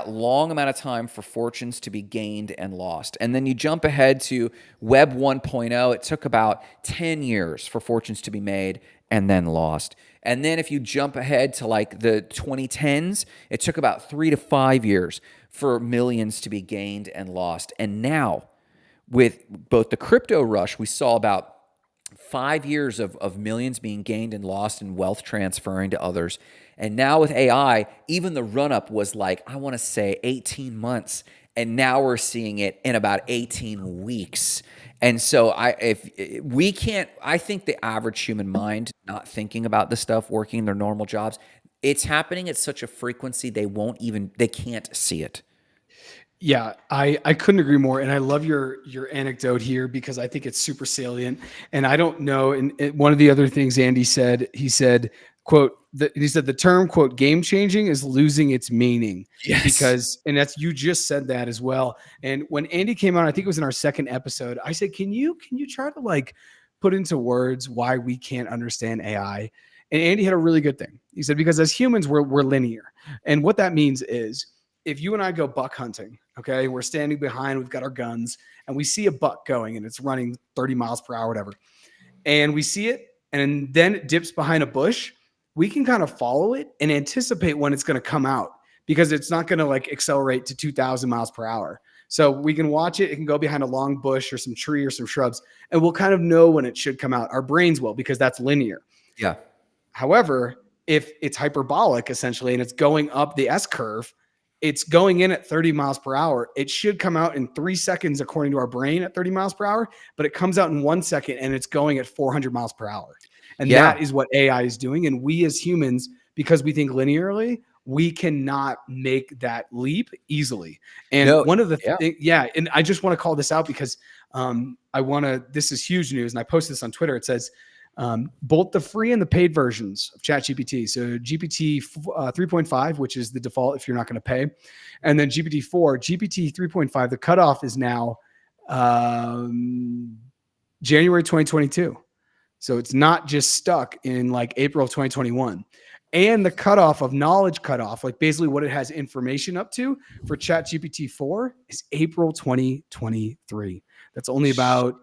long amount of time for fortunes to be gained and lost. And then you jump ahead to Web 1.0, it took about 10 years for fortunes to be made and then lost. And then if you jump ahead to like the 2010s, it took about 3 to 5 years for millions to be gained and lost. And now, with both the crypto rush, we saw about 5 years of millions being gained and lost and wealth transferring to others. And now with AI, even the run up was like, I want to say 18 months. And now we're seeing it in about 18 weeks. And so I think the average human mind not thinking about this stuff, working their normal jobs, it's happening at such a frequency they can't see it. Yeah, I couldn't agree more, and I love your anecdote here because I think it's super salient. And I don't know. And one of the other things Andy said, he said, "quote," he said the term "quote game changing" is losing its meaning Yes. because, and that's you just said that as well. And when Andy came on, I think it was in our second episode, I said, "Can you try to like put into words why we can't understand AI?" And Andy had a really good thing. He said because as humans we're linear, and what that means is if you and I go buck hunting, okay, we're standing behind, we've got our guns, and we see a buck going and it's running 30 miles per hour, whatever, and we see it, and then it dips behind a bush, we can kind of follow it and anticipate when it's going to come out because it's not going to like accelerate to 2,000 miles per hour. So we can watch it. It can go behind a long bush or some tree or some shrubs, and we'll kind of know when it should come out. Our brains will because that's linear. Yeah. However, if it's hyperbolic essentially and it's going up the S curve, it's going in at 30 miles per hour. It should come out in 3 seconds according to our brain at 30 miles per hour, but it comes out in 1 second and it's going at 400 miles per hour. And Yeah. that is what AI is doing. And we as humans, because we think linearly, we cannot make that leap easily. And No. one of the Yeah. yeah, and I just want to call this out because this is huge news. And I posted this on Twitter. It says, both the free and the paid versions of ChatGPT. So GPT 3.5, which is the default if you're not going to pay, and then GPT-4, GPT 3.5. The cutoff is now January 2022. So it's not just stuck in like April of 2021. And the cutoff of knowledge cutoff, like basically what it has information up to for ChatGPT 4 is April 2023. That's only about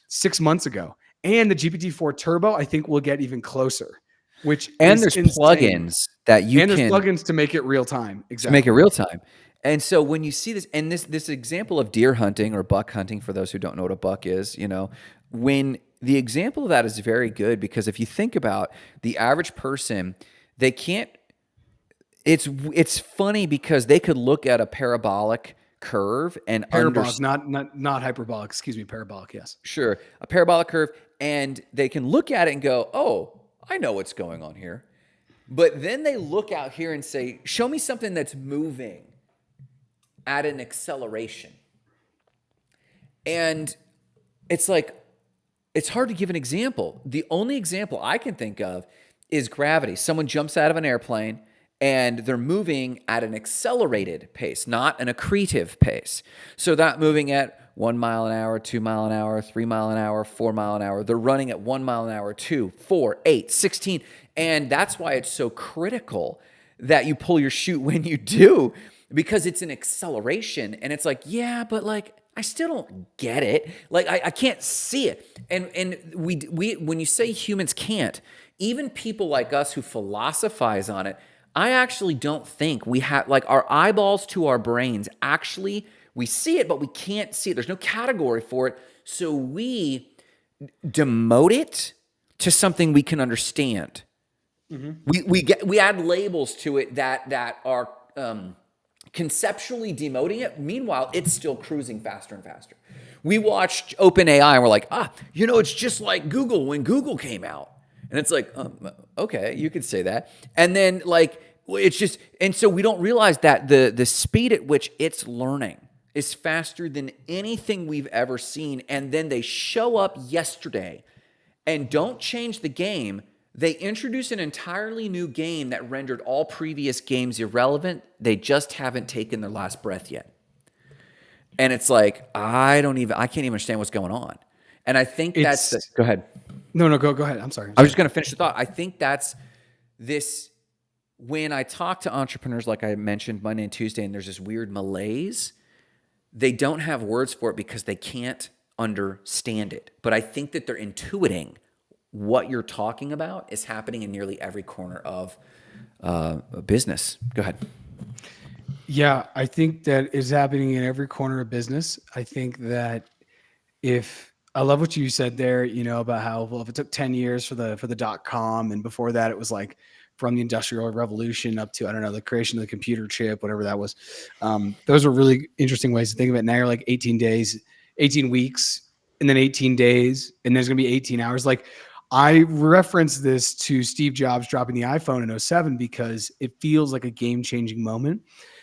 6 months ago. And the GPT-4 Turbo, I think, will get even closer, which And is there's insane. plugins that you And there's can plugins to make it real time. to make it Exactly. real time. And so when you see this, and this example of deer hunting or buck hunting, for those who don't know what a buck is, when the example of that is very good because if you think about the average person, they can't. It's funny because they could look at a parabolic curve and Parabolic, understand. not hyperbolic. Excuse me, parabolic. Yes. Sure, a parabolic curve, and they can look at it and go, "Oh, I know what's going on here." But then they look out here and say, "Show me something that's moving at an acceleration." And it's like, it's hard to give an example. The only example I can think of is gravity. Someone jumps out of an airplane and they're moving at an accelerated pace, not an accretive pace. So that moving at 1 mile an hour, 2 mile an hour, 3 mile an hour, 4 mile an hour. They're running at 1 mile an hour, 2, 4, 8, 16. And that's why it's so critical that you pull your chute when you do, because it's an acceleration. And it's like, yeah, but like, I still don't get it. Like I can't see it. And we when you say humans can't, even people like us who philosophize on it, I actually don't think we have like our eyeballs to our brains. Actually, we see it, but we can't see it. There's no category for it. So we demote it to something we can understand. We add labels to it that are conceptually demoting it. Meanwhile, it's still cruising faster and faster. We watched OpenAI and we're like, it's just like Google when Google came out. And it's like, okay, you could say that. And then like, it's just, and so we don't realize that the speed at which it's learning is faster than anything we've ever seen. And then they show up yesterday and don't change the game. They introduce an entirely new game that rendered all previous games irrelevant. They just haven't taken their last breath yet. And it's like, I can't even understand what's going on. And I think that's the. It's Go ahead. no, go ahead. I'm sorry. I'm I was sorry. just going to finish the thought. I think that's this. When I talk to entrepreneurs, like I mentioned Monday and Tuesday, and there's this weird malaise, they don't have words for it because they can't understand it. But I think that they're intuiting what you're talking about is happening in nearly every corner of a business. Go ahead. Yeah, I think that is happening in every corner of business. I think that if I love what you said there, about how, well, if it took 10 years for the .com, and before that it was like from the Industrial Revolution up to, I don't know, the creation of the computer chip, whatever that was. Those are really interesting ways to think of it. Now you're like 18 days, 18 weeks, and then 18 days, and there's going to be 18 hours. Like, I reference this to Steve Jobs dropping the iPhone in '07 because it feels like a game-changing moment.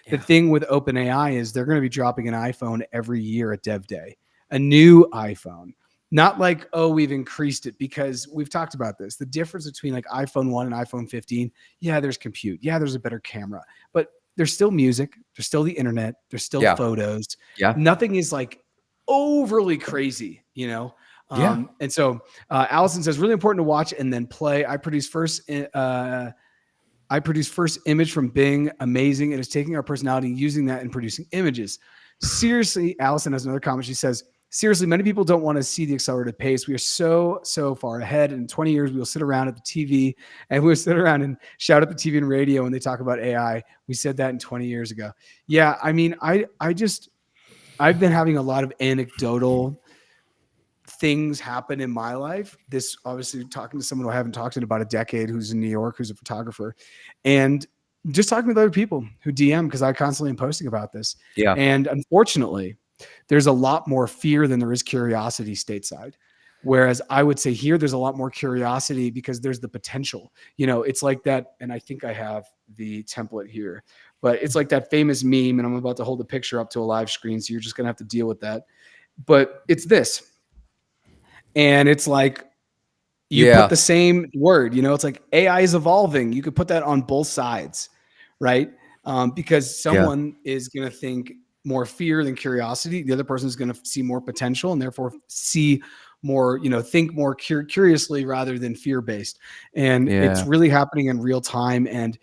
The Yeah. thing with OpenAI is they're going to be dropping an iPhone every year at Dev Day, a new iPhone. Not like, oh, we've increased it, because we've talked about this. The difference between like iPhone 1 and iPhone 15, yeah, there's compute. Yeah, there's a better camera, but there's still music. There's still the internet. There's still Yeah. photos. Yeah. Nothing is like overly crazy. Yeah. And so Allison says, really important to watch and then play. I produce first image from Bing. Amazing. It is taking our personality and using that and producing images. Seriously, Allison has another comment. She says, seriously, many people don't want to see the accelerated pace. We are so far ahead. In 20 years, we will sit around at the TV and we'll sit around and shout at the TV and radio when they talk about AI. We said that in 20 years ago. Yeah. I mean, I've been having a lot of anecdotal things happen in my life. This, obviously, talking to someone who I haven't talked to in about a decade, who's in New York, who's a photographer, and just talking with other people who DM, because I constantly am posting about this. Yeah. And unfortunately, there's a lot more fear than there is curiosity stateside. Whereas I would say here, there's a lot more curiosity because there's the potential. It's like that. And I think I have the template here, but it's like that famous meme. And I'm about to hold the picture up to a live screen, so you're just going to have to deal with that. But it's this. And it's like, you put Yeah. the same word, it's like AI is evolving. You could put that on both sides, right? Because Yeah. someone is going to think more fear than curiosity. The other person is going to see more potential and therefore see more, think more curiously rather than fear-based. And it's Yeah. really happening in real time. And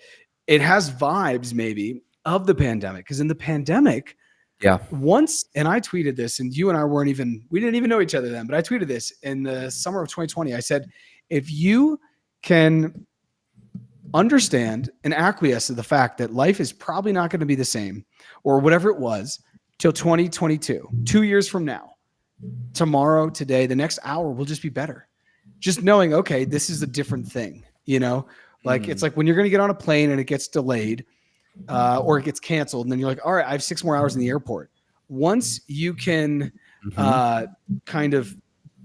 it has vibes maybe of the pandemic, because in the pandemic, Yeah. once, and I tweeted this, and you and I we didn't even know each other then, but I tweeted this in the summer of 2020. I said, if you can understand and acquiesce to the fact that life is probably not going to be the same, or whatever it was, till 2022, 2 years from now, tomorrow, today, the next hour will just be better. Just knowing, okay, this is a different thing, like it's like when you're going to get on a plane and it gets delayed, or it gets canceled, and then you're like, all right, I have 6 more hours in the airport. Once you can Mm-hmm. kind of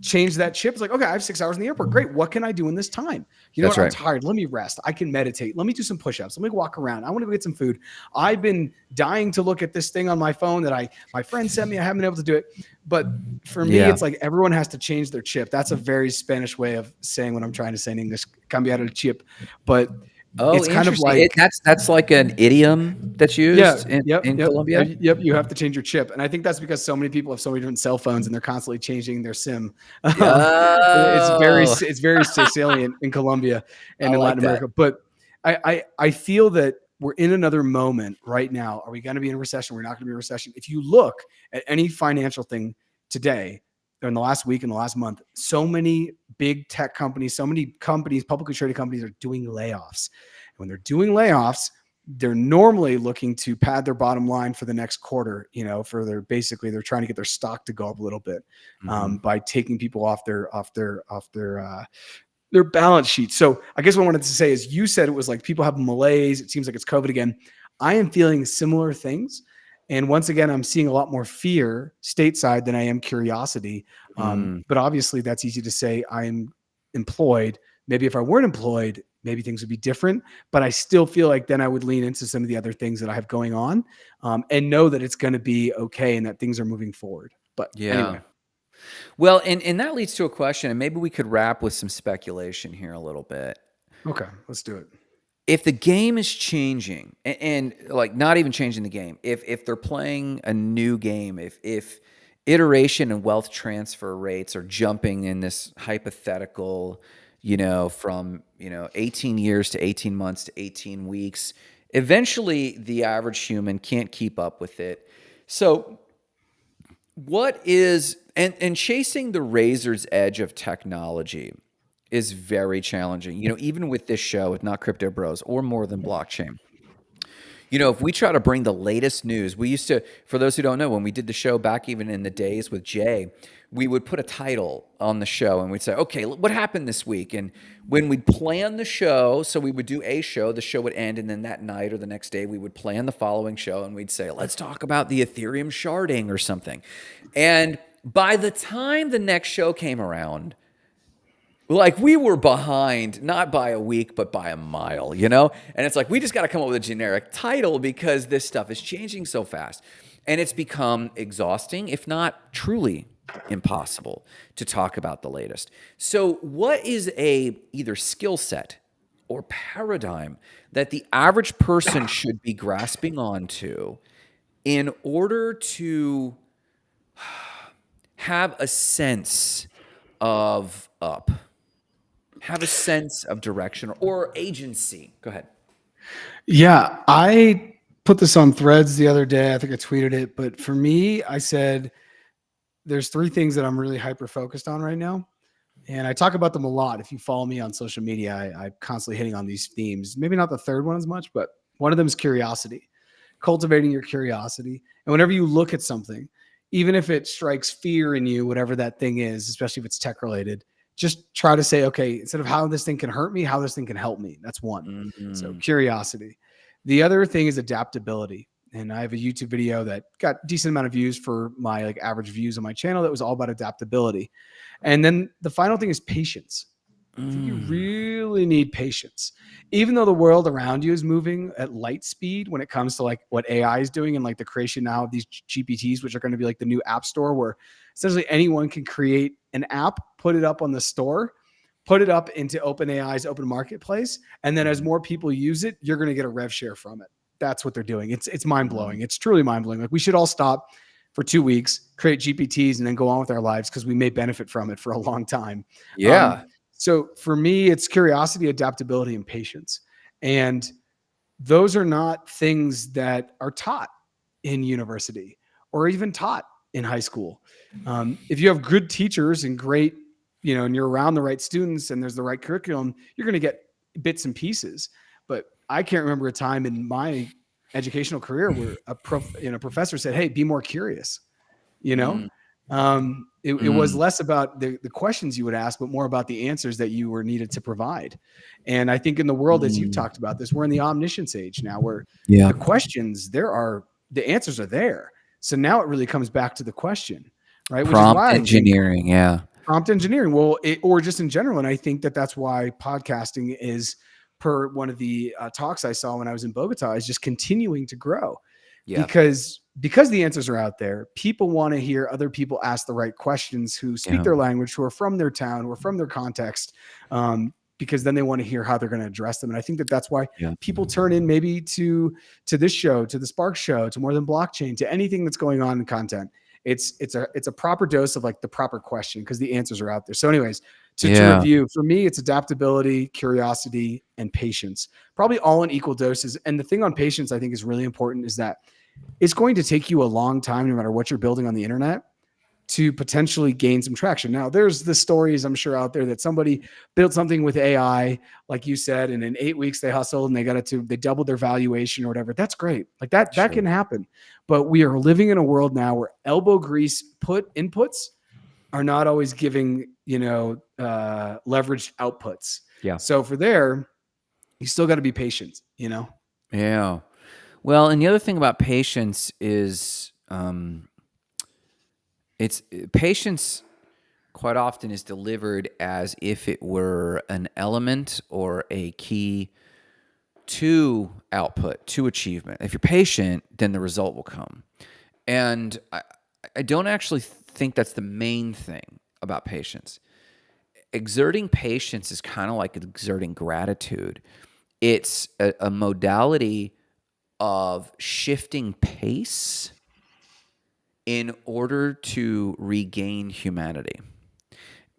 change that chip, it's like, okay, I have 6 hours in the airport. Great. What can I do in this time? You know That's what? I'm right. tired. Let me rest. I can meditate. Let me do some push-ups. Let me walk around. I want to go get some food. I've been dying to look at this thing on my phone that my friend sent me. I haven't been able to do it. But for me, Yeah. it's like everyone has to change their chip. That's a very Spanish way of saying what I'm trying to say in English, cambiar el chip. But Oh, it's kind of interesting. like, That's like an idiom that's yeah, used in, yep, in yep, Colombia. yep. You have to change your chip, and I think that's because so many people have so many different cell phones, and they're constantly changing their SIM. Oh, It's very salient in Colombia I and in like Latin that. America. But I feel that we're in another moment right now. Are we going to be in a recession? We're not going to be in a recession. If you look at any financial thing today, or in the last week, in the last month, so many big tech companies, so many companies, publicly traded companies, are doing layoffs. And when they're doing layoffs, they're normally looking to pad their bottom line for the next quarter, they're trying to get their stock to go up a little bit, Mm-hmm. by taking people off their balance sheet. So I guess what I wanted to say is, you said it was like people have malaise. It seems like it's COVID again. I am feeling similar things. And once again, I'm seeing a lot more fear stateside than I am curiosity. Mm. But obviously that's easy to say. I'm employed. Maybe if I weren't employed, maybe things would be different, but I still feel like then I would lean into some of the other things that I have going on, and know that it's going to be okay and that things are moving forward. But Yeah. anyway, Well, and that leads to a question, and maybe we could wrap with some speculation here a little bit. okay, let's do it. If the game is changing, and like not even changing the game, if they're playing a new game, if iteration and wealth transfer rates are jumping in this hypothetical, from 18 years to 18 months to 18 weeks. Eventually, the average human can't keep up with it. So, what is and chasing the razor's edge of technology is very challenging. Even with this show, with Not Crypto Bros or More Than Blockchain. If we try to bring the latest news, we used to, for those who don't know, when we did the show back even in the days with Jay, we would put a title on the show and we'd say, okay, what happened this week? And when we'd plan the show, so we would do a show, the show would end, and then that night or the next day, we would plan the following show and we'd say, let's talk about the Ethereum sharding or something. And by the time the next show came around, like we were behind, not by a week, but by a mile, And it's like, we just got to come up with a generic title because this stuff is changing so fast. And it's become exhausting, if not truly impossible to talk about the latest. So what is a either skill set or paradigm that the average person should be grasping onto in order to have a sense of up? Have a sense of direction or agency. Go ahead. Yeah, I put this on Threads the other day. I think I tweeted it, but for me, I said there's 3 things that I'm really hyper focused on right now. And I talk about them a lot. If you follow me on social media, I'm constantly hitting on these themes. Maybe not the third one as much, but one of them is curiosity, cultivating your curiosity. And whenever you look at something, even if it strikes fear in you, whatever that thing is, especially if it's tech related, just try to say, okay, instead of how this thing can hurt me, how this thing can help me. That's one. So curiosity. The other thing is adaptability. And I have a YouTube video that got decent amount of views for my average views on my channel that was all about adaptability. And then the final thing is patience. I think you really need patience. Even though the world around you is moving at light speed when it comes to what AI is doing and the creation now of these GPTs, which are going to be the new app store where essentially anyone can create an app, put it up on the store, put it up into OpenAI's open marketplace. And then as more people use it, you're going to get a rev share from it. That's what they're doing. It's mind blowing. It's truly mind blowing. We should all stop for 2 weeks, create GPTs, and then go on with our lives because we may benefit from it for a long time. Yeah. So for me, it's curiosity, adaptability, and patience. And those are not things that are taught in university or even taught in high school. If you have good teachers and great, and you're around the right students and there's the right curriculum, you're going to get bits and pieces. But I can't remember a time in my educational career where a professor said, "Hey, be more curious." It was less about the questions you would ask, but more about the answers that you were needed to provide. And I think in the world, as you've talked about this, we're in the omniscience age now where the questions, the answers are there. So now it really comes back to the question, right? Which is Prompt why engineering. Yeah. prompt engineering. Well, or just in general. And I think that's why podcasting is, per one of the talks I saw when I was in Bogota, is just continuing to grow. Yeah. Because the answers are out there. People want to hear other people ask the right questions who speak their language, who are from their town, who are from their context, because then they want to hear how they're going to address them. And I think that's why people turn in maybe to this show, to the Spark Show, to More Than Blockchain, to anything that's going on in content. It's a proper dose of the proper question because the answers are out there. So anyways, to review, for me, it's adaptability, curiosity, and patience, probably all in equal doses. And the thing on patience I think is really important is that it's going to take you a long time, no matter what you're building on the internet, to potentially gain some traction. Now, there's the stories I'm sure out there that somebody built something with AI, like you said, and in 8 weeks they hustled and they doubled their valuation or whatever. That's great. That can happen. But we are living in a world now where elbow grease inputs are not always giving, leveraged outputs. Yeah. So for there, you still got to be patient, Yeah. Well, and the other thing about patience is patience quite often is delivered as if it were an element or a key to output, to achievement. If you're patient, then the result will come. And I don't actually think that's the main thing about patience. Exerting patience is kind of like exerting gratitude. It's a modality of shifting pace in order to regain humanity.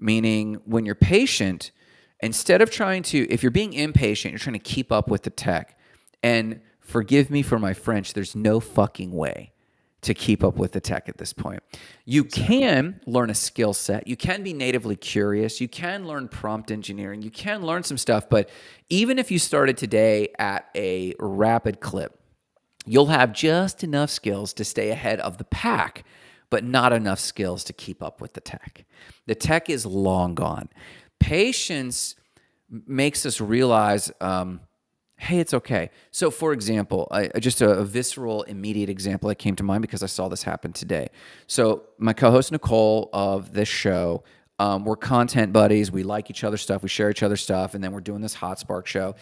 Meaning, when you're patient, instead of trying to, if you're being impatient, you're trying to keep up with the tech. And forgive me for my French, there's no fucking way to keep up with the tech at this point. You can learn a skill set. You can be natively curious. You can learn prompt engineering. You can learn some stuff. But even if you started today at a rapid clip, you'll have just enough skills to stay ahead of the pack, but not enough skills to keep up with the tech. The tech is long gone. Patience makes us realize, hey, it's okay. So, for example, just a visceral, immediate example that came to mind because I saw this happen today. So, my co-host Nicole of this show, we're content buddies. We like each other's stuff. We share each other's stuff, and then we're doing this Hot Spark show.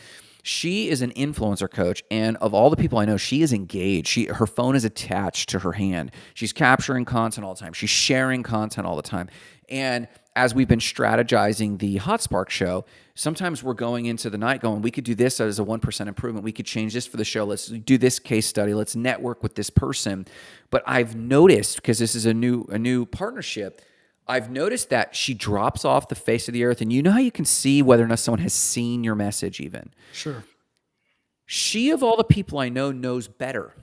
She is an influencer coach, and of all the people I know, she is engaged. Her phone is attached to her hand. She's capturing content all the time. She's sharing content all the time. And as we've been strategizing the Hot Spark show, sometimes we're going into the night going, we could do this as a 1% improvement. We could change this for the show. Let's do this case study. Let's network with this person. But I've noticed, because this is a new partnership, I've noticed that she drops off the face of the earth. And you know how you can see whether or not someone has seen your message even? Sure. She, of all the people I know, knows better.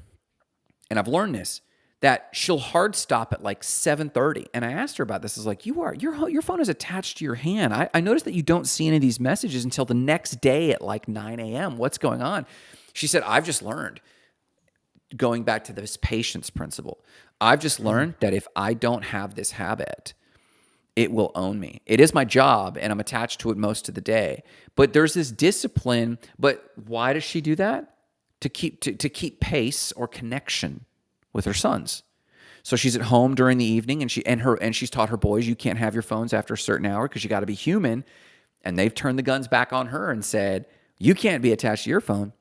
And I've learned this, that she'll hard stop at like 7:30. And I asked her about this. I was like, your phone is attached to your hand. I noticed that you don't see any of these messages until the next day at like 9 a.m. What's going on? She said, I've just learned, going back to this patience principle, I've just learned that if I don't have this habit, it will own me. It is my job, and I'm attached to it most of the day. But there's this discipline. But why does she do that? To keep pace or connection with her sons. So she's at home during the evening, and she's taught her boys, you can't have your phones after a certain hour because you got to be human. And they've turned the guns back on her and said, you can't be attached to your phone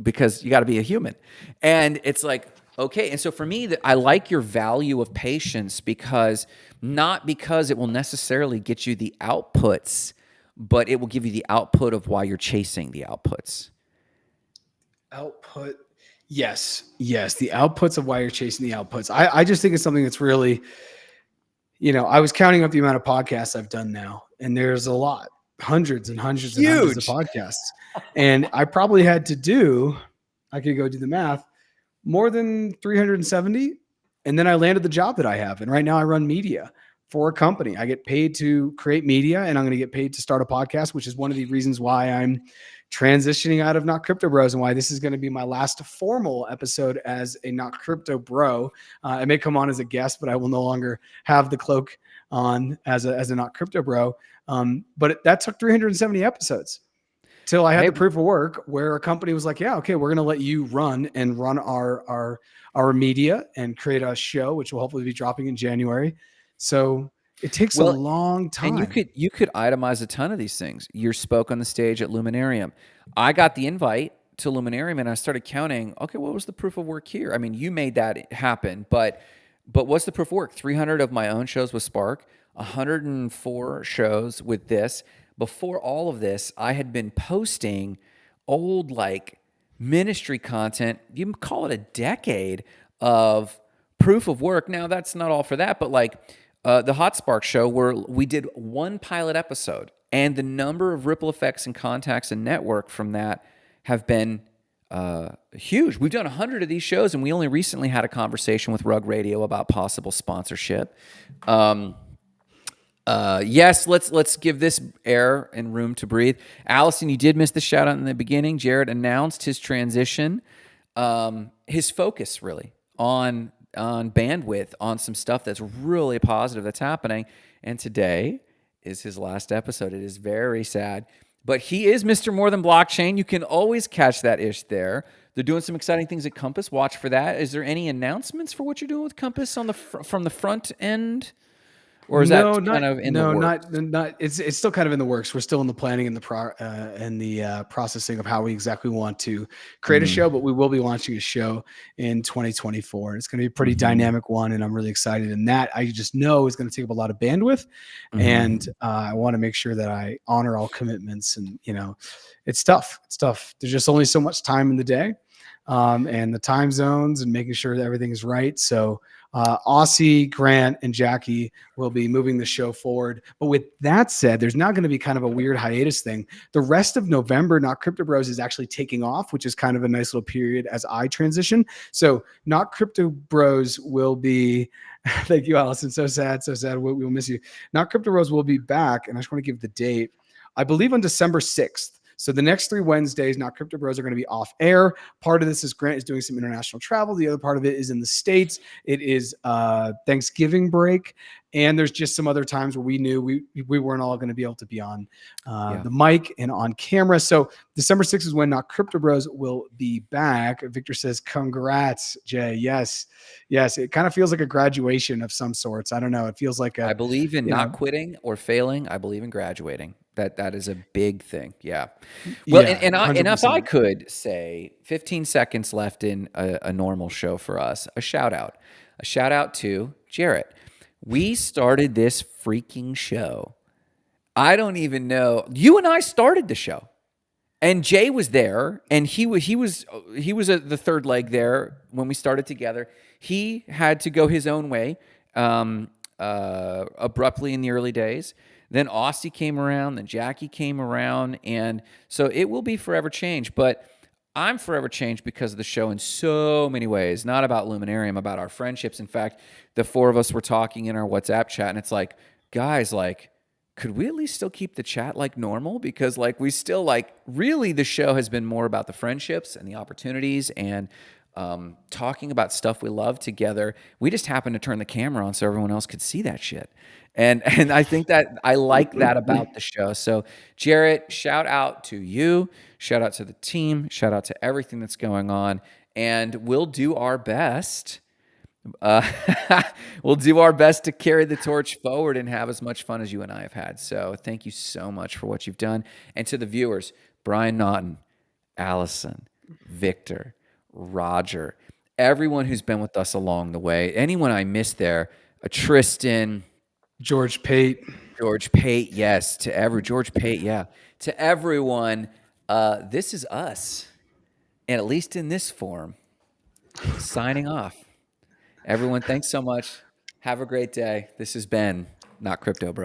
because you got to be a human. And it's like, okay. And so for me, I like your value of patience, not because it will necessarily get you the outputs, but it will give you the output of why you're chasing the outputs. Output. Yes. The outputs of why you're chasing the outputs. I just think it's something that's really, I was counting up the amount of podcasts I've done now, and there's a lot, hundreds and hundreds and hundreds of podcasts. And I probably had to do, I could go do the math, more than 370. And then I landed the job that I have. And right now I run media for a company. I get paid to create media, and I'm going to get paid to start a podcast, which is one of the reasons why I'm transitioning out of Not Crypto Bros and why this is going to be my last formal episode as a Not Crypto Bro. I may come on as a guest, but I will no longer have the cloak on as a Not Crypto Bro. But that took 370 episodes till I had the proof of work where a company was like, yeah, okay, we're going to let you run our media and create a show, which will hopefully be dropping in January. So it takes a long time. And you could itemize a ton of these things. You spoke on the stage at Luminarium. I got the invite to Luminarium, and I started counting, okay, what was the proof of work here? I mean, you made that happen, but what's the proof of work? 300 of my own shows with Spark, 104 shows with this. Before all of this, I had been posting old like ministry content. You can call it a decade of proof of work. Now, that's not all for that, but like the Hot Spark show, where we did one pilot episode, and the number of ripple effects and contacts and network from that have been huge. We've done 100 of these shows, and we only recently had a conversation with Rug Radio about possible sponsorship. Yes, let's give this air and room to breathe. Allison, you did miss the shout out in the beginning. Jared announced his transition, his focus really on bandwidth, on some stuff that's really positive that's happening. And today is his last episode. It is very sad, but he is Mr. More Than Blockchain. You can always catch that ish there. They're doing some exciting things at Compass. Watch for that. Is there any announcements for what you're doing with Compass on from the front end? Or is that kind of in the works? Not. It's still kind of in the works. We're still in the planning and the processing of how we exactly want to create a show, but we will be launching a show in 2024. It's going to be a pretty dynamic one, and I'm really excited. And that I just know is going to take up a lot of bandwidth, and I want to make sure that I honor all commitments. And it's tough. It's tough. There's just only so much time in the day. and the time zones and making sure that everything is right. So Aussie, Grant, and Jackie will be moving the show forward. But with that said, there's now going to be kind of a weird hiatus thing. The rest of November, Not Crypto Bros is actually taking off, which is kind of a nice little period as I transition. So Not Crypto Bros will be. Thank you, Allison. So sad, so sad. We will miss you. Not Crypto Bros will be back, and I just want to give the date. I believe on December 6th. So the next 3 Wednesdays, Not Crypto Bros are going to be off air. Part of this is Grant is doing some international travel. The other part of it is in the States. It is Thanksgiving break. And there's just some other times where we knew we weren't all going to be able to be on the mic and on camera. So December 6th is when Not Crypto Bros will be back. Victor says, congrats, Jay. Yes. Yes. It kind of feels like a graduation of some sorts. I don't know. It feels like I believe in not quitting or failing. I believe in graduating. That is a big thing. Yeah. Well, yeah, and if I could say 15 seconds left in a normal show for us, a shout out to Jarrett. We started this freaking show. I don't even know. You and I started the show. And Jay was there, and he was the third leg there when we started together. He had to go his own way abruptly in the early days. Then Aussie came around, then Jackie came around, and so it will be forever changed. But I'm forever changed because of the show in so many ways. Not about Luminarium, about our friendships. In fact, the 4 of us were talking in our WhatsApp chat, and it's like, guys, like, could we at least still keep the chat like normal? Because like we still like really the show has been more about the friendships and the opportunities and talking about stuff we love together. We just happened to turn the camera on so everyone else could see that shit. And I think that I like that about the show. So Jarrett, shout out to you, shout out to the team, shout out to everything that's going on. And we'll do our best. We'll do our best to carry the torch forward and have as much fun as you and I have had. So thank you so much for what you've done. And to the viewers, Brian Naughton, Allison, Victor, Roger, everyone who's been with us along the way, anyone I missed there, Tristan, George Pate, yes, George Pate, yeah, to everyone, this is us, and at least in this form, signing off. Everyone, thanks so much. Have a great day. This has been Not Crypto Bro.